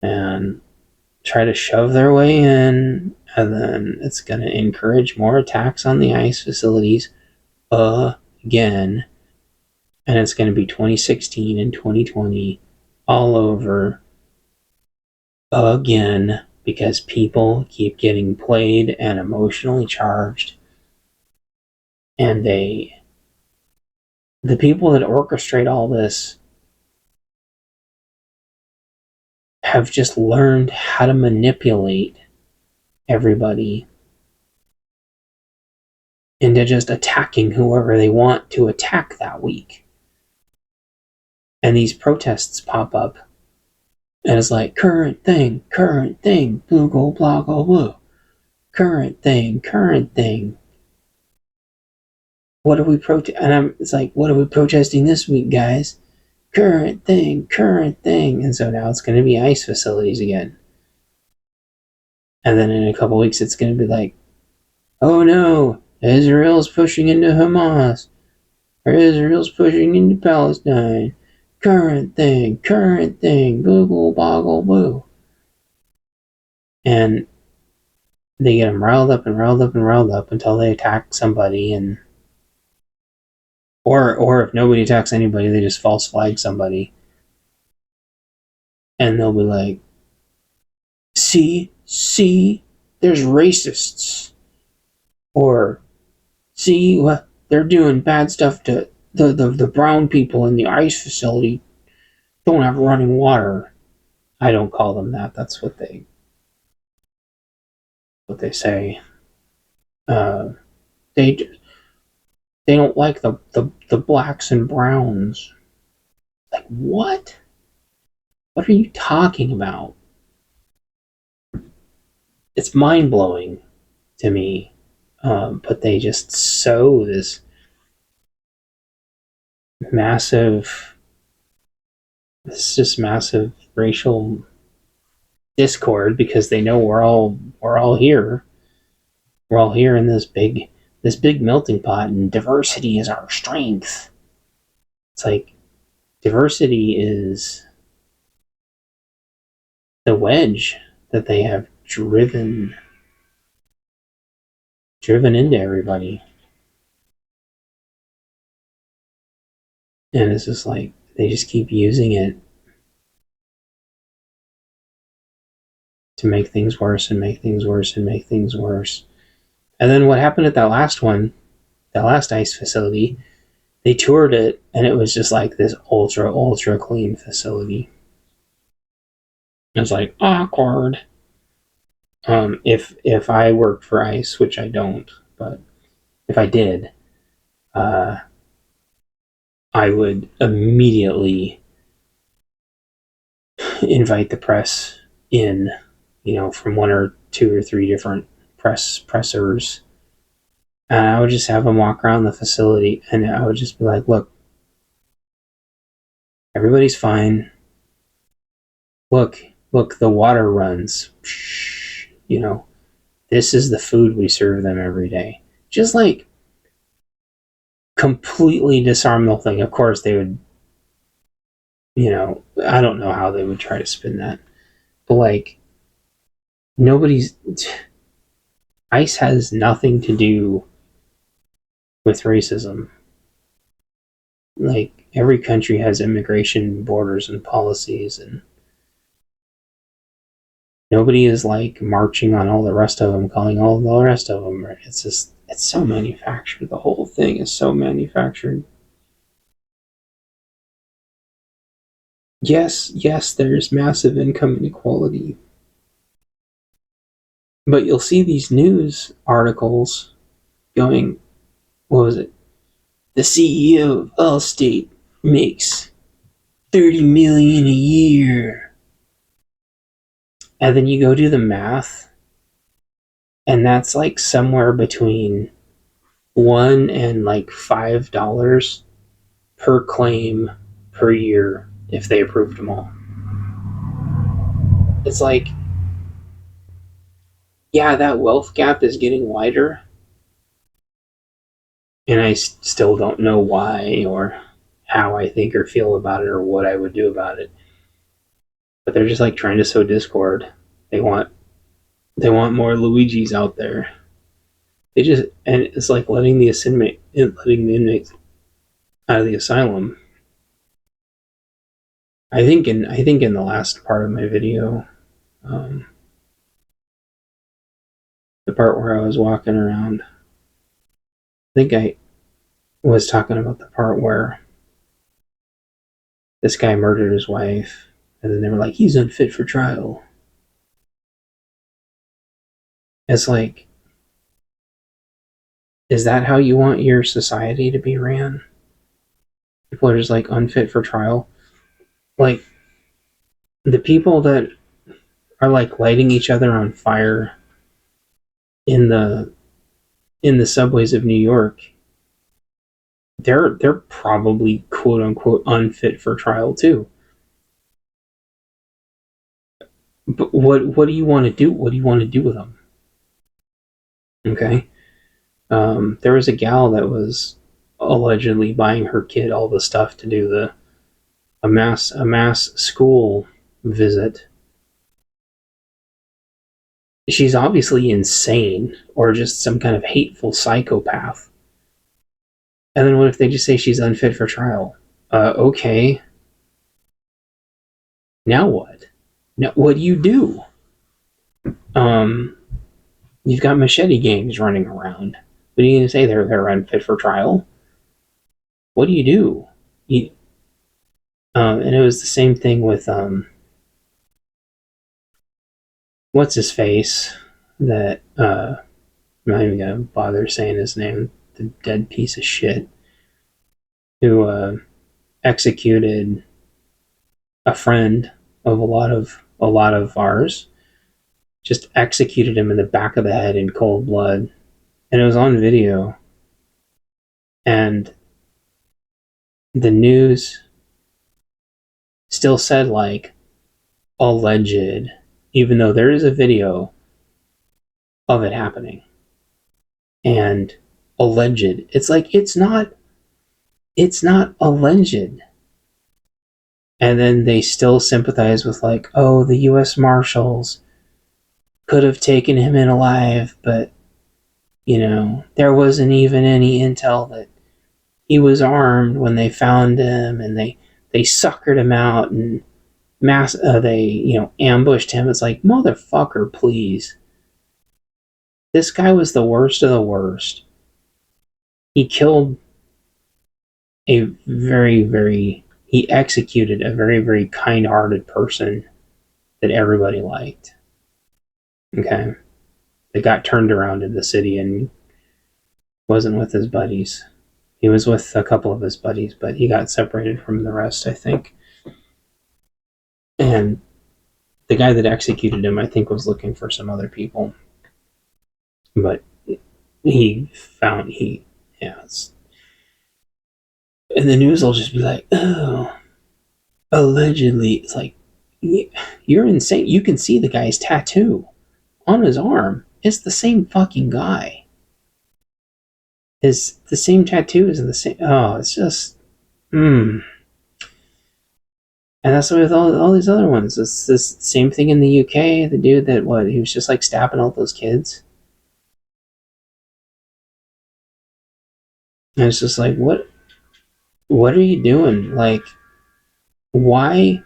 B: and try to shove their way in, and then it's going to encourage more attacks on the ICE facilities again. And it's going to be 2016 and 2020 all over again, because people keep getting played and emotionally charged, and the people that orchestrate all this have just learned how to manipulate everybody into just attacking whoever they want to attack that week. And these protests pop up, and it's like, current thing, blue, gold, blah, gold, blue. Current thing. What are we it's like, what are we protesting this week, guys? Current thing. And so now it's going to be ICE facilities again. And then in a couple weeks, it's going to be like, oh no, Israel's pushing into Hamas. Israel's pushing into Palestine. Current thing, boogle boggle boo. And they get them riled up until they attack somebody, and or if nobody attacks anybody, they just false flag somebody. And they'll be like, see, there's racists. Or, see, what they're doing bad stuff to the brown people in the ice facility don't have running water. I don't call them that. That's what they say. They don't like the blacks and browns. Like, what? What are you talking about? It's mind-blowing to me. But they just sow this massive racial discord because they know we're all here. We're all here in this big melting pot, and diversity is our strength. It's like diversity is the wedge that they have driven into everybody. And it's just like they just keep using it to make things worse and make things worse and make things worse. And then what happened at that last ice facility, they toured it, and it was just like this ultra clean facility. It was like awkward. If I worked for ICE, which I don't, but if I did, I would immediately invite the press in, from one or two or three different pressers, and I would just have them walk around the facility, and I would just be like, look, everybody's fine. Look, the water runs. This is the food we serve them every day. Just like completely disarm the whole thing. Of course, they would, I don't know how they would try to spin that. But like, ICE has nothing to do with racism. Like, every country has immigration borders and policies, and nobody is like marching on all the rest of them, calling all the rest of them. It's just, it's so manufactured. The whole thing is so manufactured. Yes, there's massive income inequality. But you'll see these news articles going, what was it? The CEO of Allstate makes $30 million a year. And then you go do the math, and that's like somewhere between $1 and like $5 per claim per year if they approved them all. It's like, yeah, that wealth gap is getting wider, and I still don't know why or how I think or feel about it or what I would do about it. But they're just like trying to sow discord. They want more Luigis out there. And it's like letting the inmates out of the asylum. I think in the last part of my video, the part where I was walking around, I think I was talking about the part where this guy murdered his wife, and then they were like, he's unfit for trial. It's like, is that how you want your society to be ran? People are just like unfit for trial. Like, the people that are like lighting each other on fire in the subways of New York, they're probably quote unquote unfit for trial too. But what do you want to do? What do you want to do with them? Okay. There was a gal that was allegedly buying her kid all the stuff to do a mass school visit. She's obviously insane or just some kind of hateful psychopath. And then what if they just say she's unfit for trial? Okay. Now what? Now what do you do? You've got machete gangs running around. What are you going to say? They're unfit for trial? What do you do? And it was the same thing with what's his face? That I'm not even gonna bother saying his name. The dead piece of shit who executed a friend of a lot of ours. Just executed him in the back of the head in cold blood, and it was on video. And the news still said like alleged, even though there is a video of it happening. And alleged, it's like it's not alleged. And then they still sympathize with like, oh, the US Marshals could have taken him in alive, but there wasn't even any intel that he was armed when they found him, and they suckered him out and they ambushed him. It's like, motherfucker, please. This guy was the worst of the worst. He killed he executed a very, very kind-hearted person that everybody liked. Okay? That got turned around in the city and wasn't with his buddies. He was with a couple of his buddies, but he got separated from the rest, I think. And the guy that executed him, I think, was looking for some other people. But and the news will just be like, oh, allegedly. It's like, you're insane. You can see the guy's tattoo on his arm. It's the same fucking guy. The same tattoo is the same. Oh, it's just, And that's with all these other ones. It's this same thing in the UK. The dude that he was just like stabbing all those kids. And it's just like, what are you doing? Like, why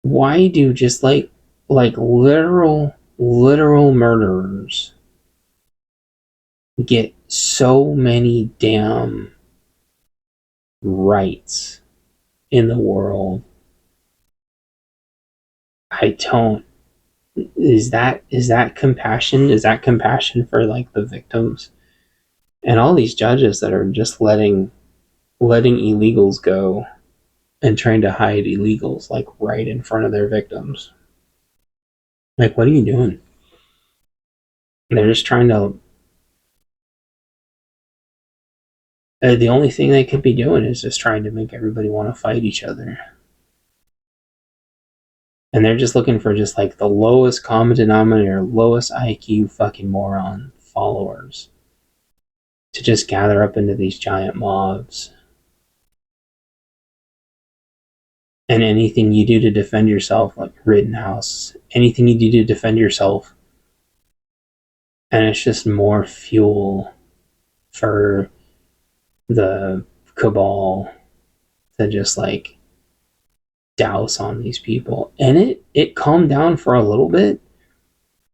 B: do just like literal murderers get so many damn rights in the world? I don't. Is that compassion? Is that compassion for like the victims? And all these judges that are just letting illegals go and trying to hide illegals like right in front of their victims. Like, what are you doing? They're just trying to. The only thing they could be doing is just trying to make everybody want to fight each other. And they're just looking for just like the lowest common denominator, lowest IQ fucking moron followers to just gather up into these giant mobs. And anything you do to defend yourself, like Rittenhouse, anything you do to defend yourself, and it's just more fuel for the cabal to just like douse on these people. And it calmed down for a little bit.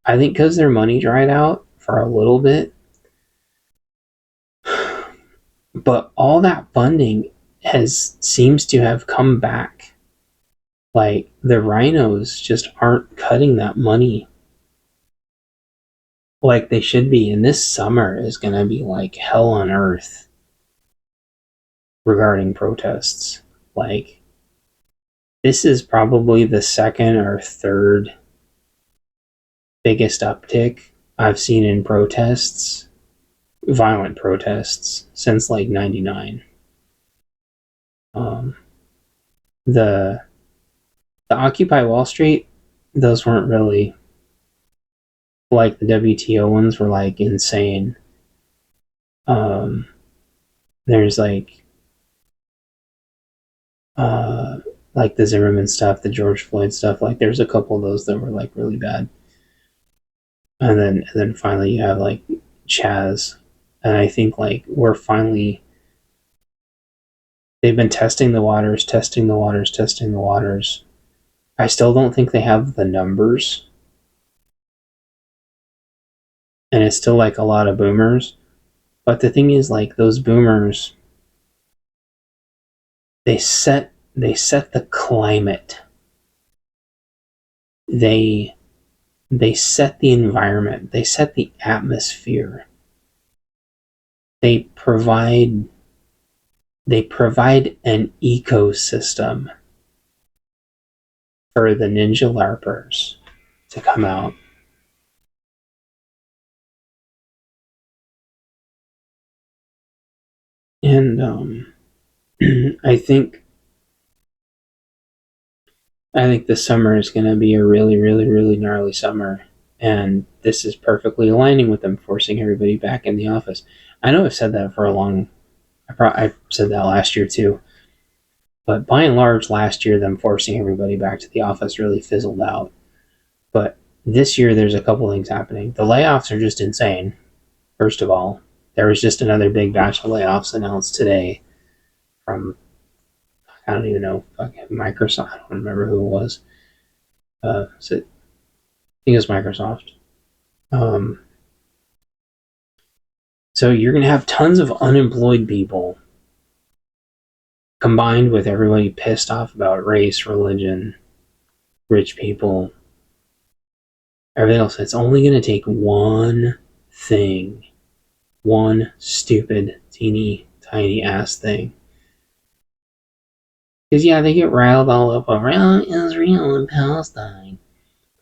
B: I think because their money dried out for a little bit. But all that funding seems to have come back. Like, the rhinos just aren't cutting that money like they should be. And this summer is going to be like hell on earth regarding protests. Like, this is probably the second or third biggest uptick I've seen in protests, violent protests, since like 99. The Occupy Wall Street, those weren't really like the WTO ones were like insane. There's like the Zimmerman stuff, the George Floyd stuff. Like there's a couple of those that were like really bad. And then finally you have like Chaz. And I think like we're finally, they've been testing the waters. I still don't think they have the numbers. And it's still like a lot of boomers. But the thing is, like, those boomers, they set the climate. They set the environment. They set the atmosphere. They provide an ecosystem for the ninja LARPers to come out. And I think this summer is going to be a really, really, really gnarly summer. And this is perfectly aligning with them forcing everybody back in the office. I know I've said that for a long... I said that last year too. But by and large, last year, them forcing everybody back to the office really fizzled out. But this year, there's a couple things happening. The layoffs are just insane. First of all, there was just another big batch of layoffs announced today from, I don't even know, Microsoft. I don't remember who it was. I think it was Microsoft. So you're going to have tons of unemployed people combined with everybody pissed off about race, religion, rich people, everything else. It's only going to take one thing, one stupid, teeny, tiny ass thing. Because, yeah, they get riled all up around Israel and Palestine.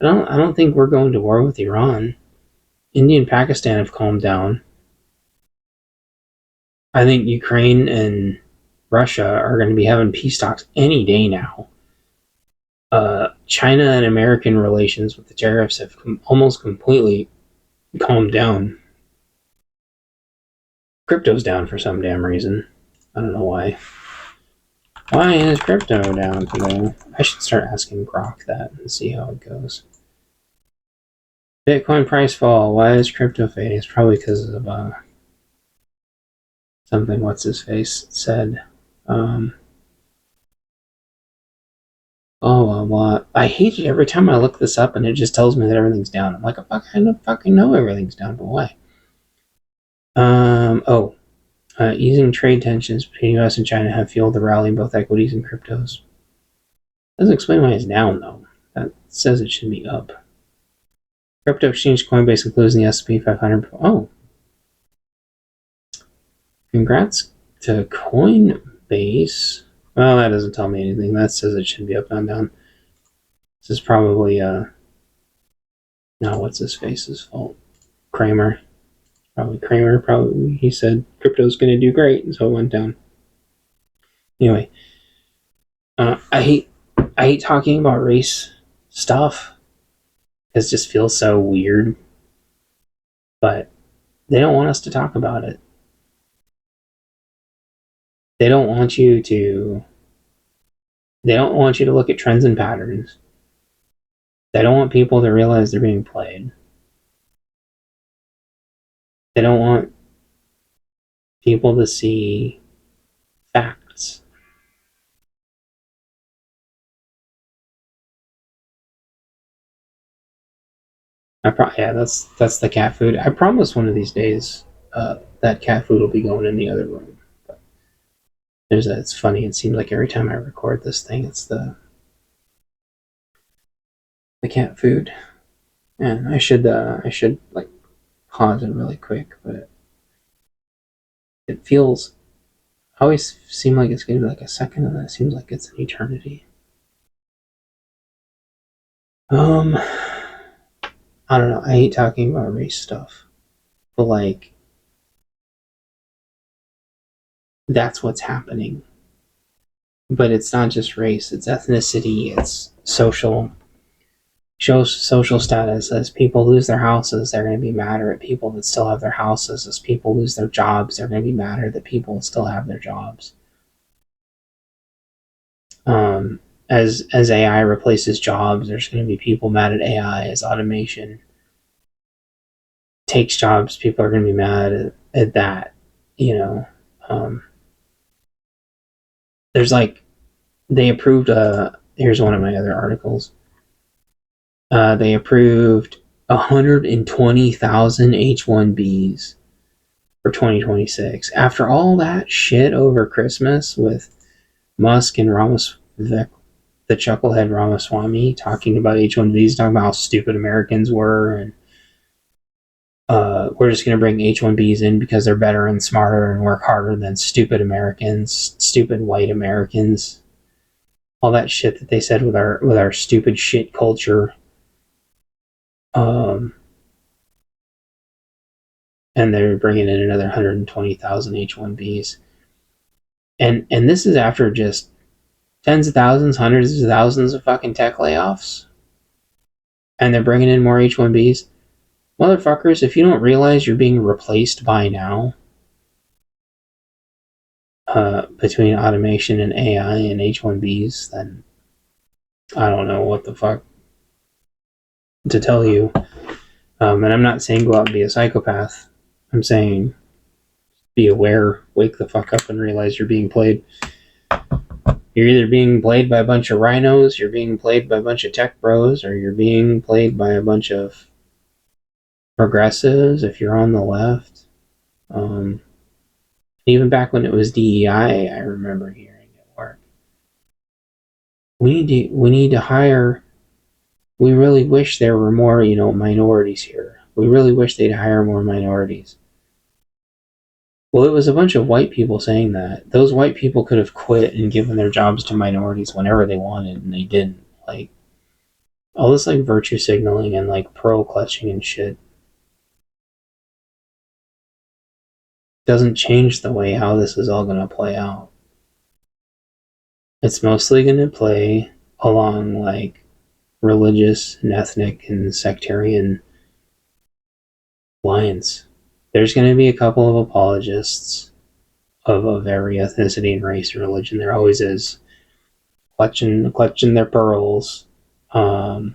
B: But I don't think we're going to war with Iran. India and Pakistan have calmed down. I think Ukraine and Russia are going to be having peace talks any day now. China and American relations with the tariffs have almost completely calmed down. Crypto's down for some damn reason. I don't know why. Why is crypto down today? I should start asking Grok that and see how it goes. Bitcoin price fall. Why is crypto fading? It's probably because of something what's his face said. Blah, blah. I hate it every time I look this up and it just tells me that everything's down. I'm like, fuck, I don't fucking know everything's down, but why? Easing trade tensions between US and China have fueled the rally in both equities and cryptos. Doesn't explain why it's down, though. That says it should be up. Crypto exchange Coinbase includes the S&P 500. Oh. Congrats to Coinbase. Well, that doesn't tell me anything. That says it should be up, not down. This is probably, no, what's his face's fault? Kramer. Probably. He said crypto's going to do great, and so it went down. Anyway, I hate talking about race stuff. It just feels so weird. But they don't want us to talk about it. They don't want you to look at trends and patterns. They don't want people to realize they're being played. They don't want people to see facts. That's the cat food. I promise one of these days that cat food will be going in the other room. But it's funny. It seems like every time I record this thing, it's the cat food. And I should like pause it really quick, but it feels. I always seem like it's going to be like a second, and then it seems like it's an eternity. I don't know. I hate talking about race stuff, but like, that's what's happening. But it's not just race; it's ethnicity, it's social. shows social status. As people lose their houses, they're going to be madder at people that still have their houses. As people lose their jobs, they're going to be madder that people that still have their jobs. As AI replaces jobs, there's going to be people mad at AI. As automation takes jobs, people are going to be mad at that. There's like, they approved, here's one of my other articles. They approved 120,000 H-1Bs for 2026. After all that shit over Christmas with Musk and the chucklehead Ramaswamy talking about H-1Bs, talking about how stupid Americans were, and we're just going to bring H-1Bs in because they're better and smarter and work harder than stupid Americans, stupid white Americans. All that shit that they said with our stupid shit culture. And they're bringing in another 120,000 H-1Bs. And this is after just tens of thousands, hundreds of thousands of fucking tech layoffs. And they're bringing in more H-1Bs. Motherfuckers, if you don't realize you're being replaced by now, between automation and AI and H-1Bs, then I don't know what the fuck to tell you. And I'm not saying go out and be a psychopath. I'm saying be aware, wake the fuck up and realize you're being played. You're either being played by a bunch of rhinos, you're being played by a bunch of tech bros, or you're being played by a bunch of progressives if you're on the left. Even back when it was DEI, I remember hearing at work, we need to hire, we really wish there were more, minorities here. We really wish they'd hire more minorities. Well, it was a bunch of white people saying that. Those white people could have quit and given their jobs to minorities whenever they wanted, and they didn't. Like, all this, like, virtue signaling and, like, pearl clutching and shit doesn't change the way how this is all going to play out. It's mostly going to play along, like, religious and ethnic and sectarian lines. There's going to be a couple of apologists of every ethnicity and race and religion. There always is. Clutching their pearls. But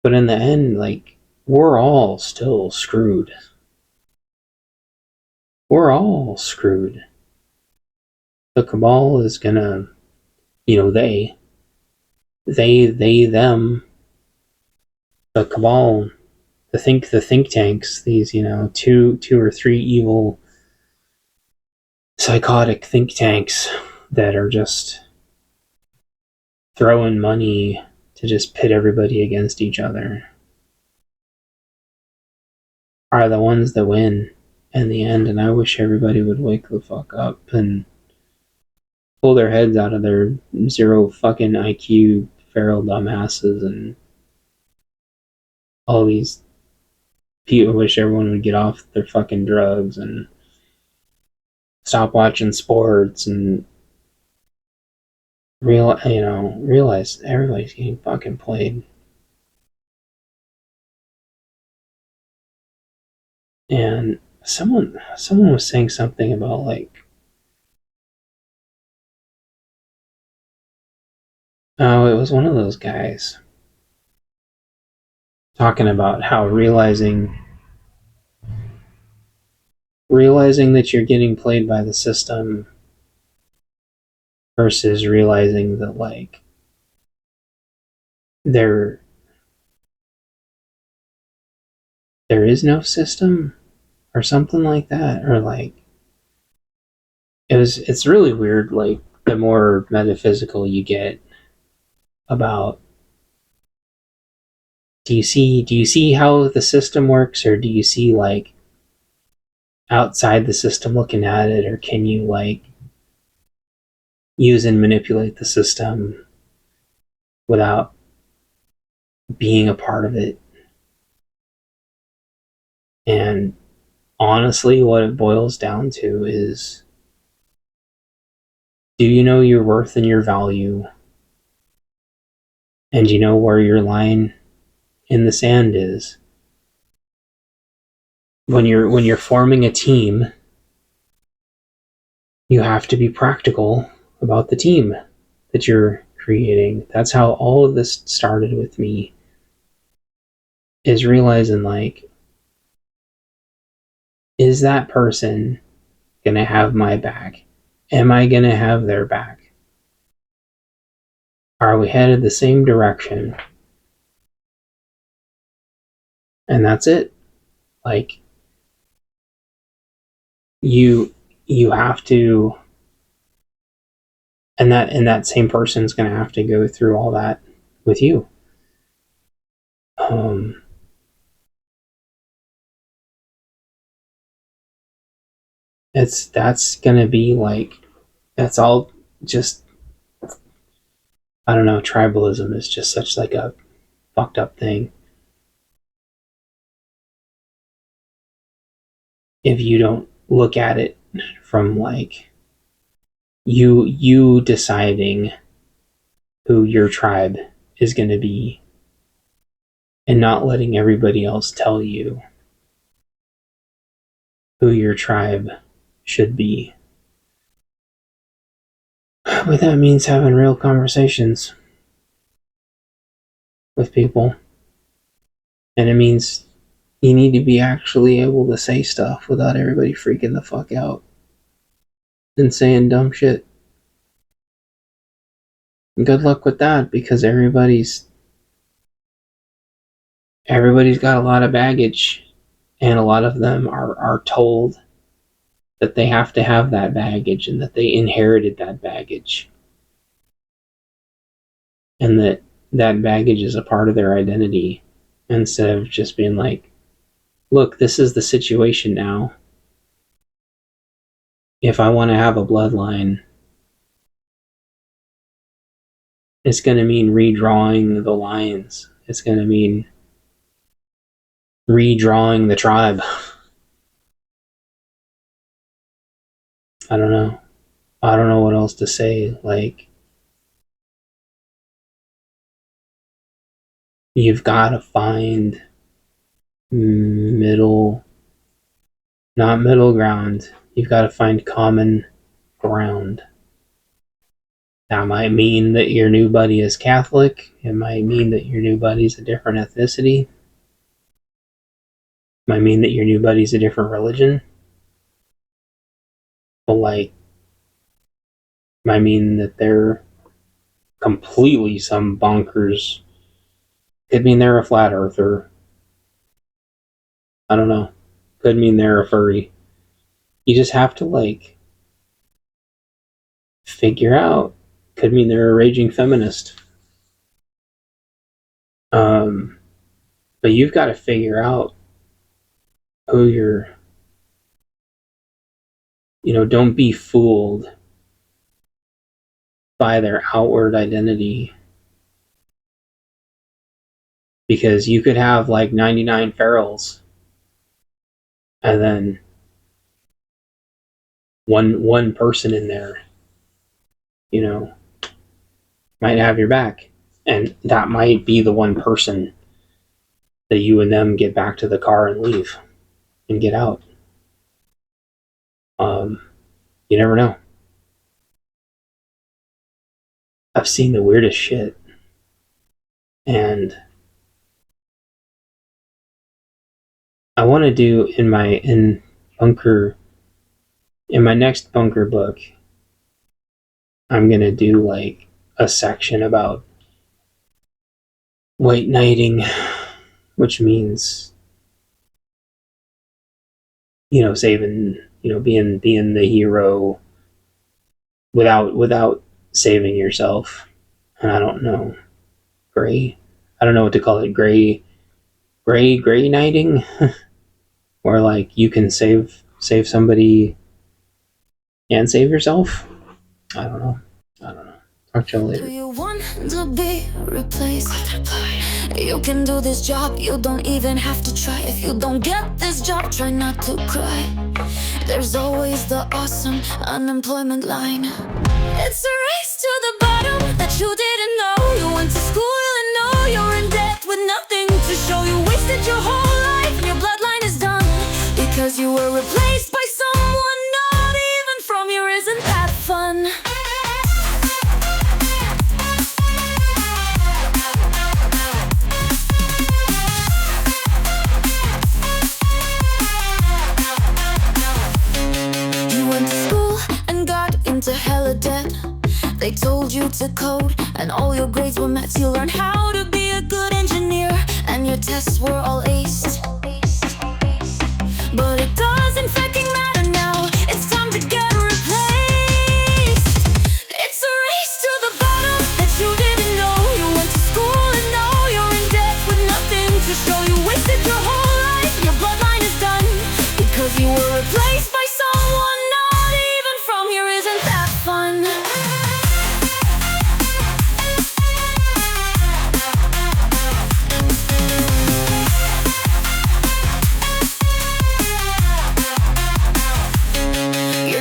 B: in the end, like, we're all still screwed. We're all screwed. The cabal is gonna, them, the cabal, the think tanks, these, two or three evil psychotic think tanks that are just throwing money to just pit everybody against each other, are the ones that win in the end. And I wish everybody would wake the fuck up and pull their heads out of their zero fucking IQ feral dumbasses and all these people. Wish everyone would get off their fucking drugs and stop watching sports and realize everybody's getting fucking played. And someone was saying something about, like, oh, it was one of those guys talking about how realizing that you're getting played by the system versus realizing that, like, there is no system or something like that, or like, it's really weird. Like, the more metaphysical you get about, do you see how the system works, or do you see, like, outside the system looking at it, or can you, like, use and manipulate the system without being a part of it? And honestly, what it boils down to is, do you know your worth and your value? And you know where your line in the sand is. When you're forming a team, you have to be practical about the team that you're creating. That's how all of this started with me, is realizing, like, is that person gonna have my back? Am I gonna have their back? Are we headed the same direction? And that's it. Like, you have to, and that same person's gonna have to go through all that with you. That's gonna be like, that's all just, I don't know, tribalism is just such like a fucked up thing. If you don't look at it from like you deciding who your tribe is going to be, and not letting everybody else tell you who your tribe should be. But that means having real conversations with people. And it means you need to be actually able to say stuff without everybody freaking the fuck out and saying dumb shit. And good luck with that, because everybody's got a lot of baggage, and a lot of them are told that they have to have that baggage, and that they inherited that baggage, and that baggage is a part of their identity, instead of just being like, look, this is the situation now. If I want to have a bloodline, it's going to mean redrawing the lines. It's going to mean redrawing the tribe. I don't know. I don't know what else to say. Like, you've got to find not middle ground. You've got to find common ground. That might mean that your new buddy is Catholic. It might mean that your new buddy's a different ethnicity. It might mean that your new buddy's a different religion. But like, might mean that they're completely some bonkers. Could mean they're a flat earther. I don't know. Could mean they're a furry. You just have to like figure out. Could mean they're a raging feminist. But you've got to figure out who you're, don't be fooled by their outward identity. Because you could have like 99 ferals, and then one person in there, might have your back. And that might be the one person that you and them get back to the car and leave and get out. You never know. I've seen the weirdest shit. And I want to do in my next bunker book, I'm going to do like a section about white knighting, which means, saving, being the hero without saving yourself. And I don't know, I don't know what to call it, gray knighting, where like you can save somebody and save yourself. I don't know. Talk to you later.
C: Do you want to be replaced? You can do this job, you don't even have to try. If you don't get this job, try not to cry. There's always the awesome unemployment line. It's a race to the bottom that you didn't know. You went to school and because you were replaced by someone not even from here. Isn't that fun? You went to school and got into hella debt. They told you to code and all your grades were met. You learned how to be a good engineer and your tests were all aced. But it doesn't fucking matter now. It's time to get replaced. It's a race to the bottom that you didn't know. You went to school and now you're in debt with nothing to show. You wasted your whole life, your bloodline is done because you were replaced by someone not even from here. Isn't that fun?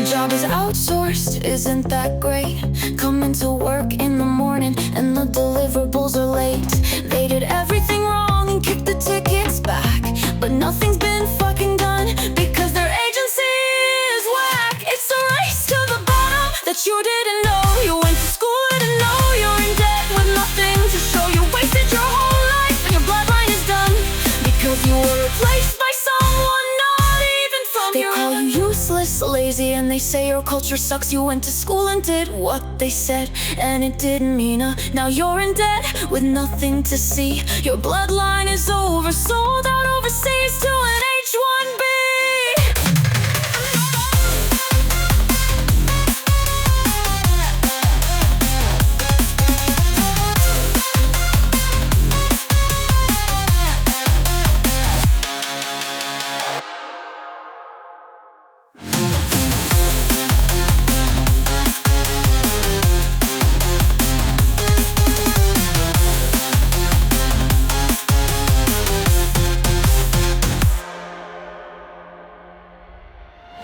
C: Job is outsourced, isn't that great? Coming to work in the morning and the deliverables are late. They did everything wrong and kicked the tickets back, but nothing's been fucking done because their agency is whack. It's a race to the bottom that you didn't know. You went to school and know you're in debt with nothing to show. You wasted your whole life and your bloodline is done because you were replaced by someone not even from here. They call you useless, lazy, and they say your culture sucks. You went to school and did what they said, and it didn't mean a. Now you're in debt with nothing to see. Your bloodline is over, sold out overseas to an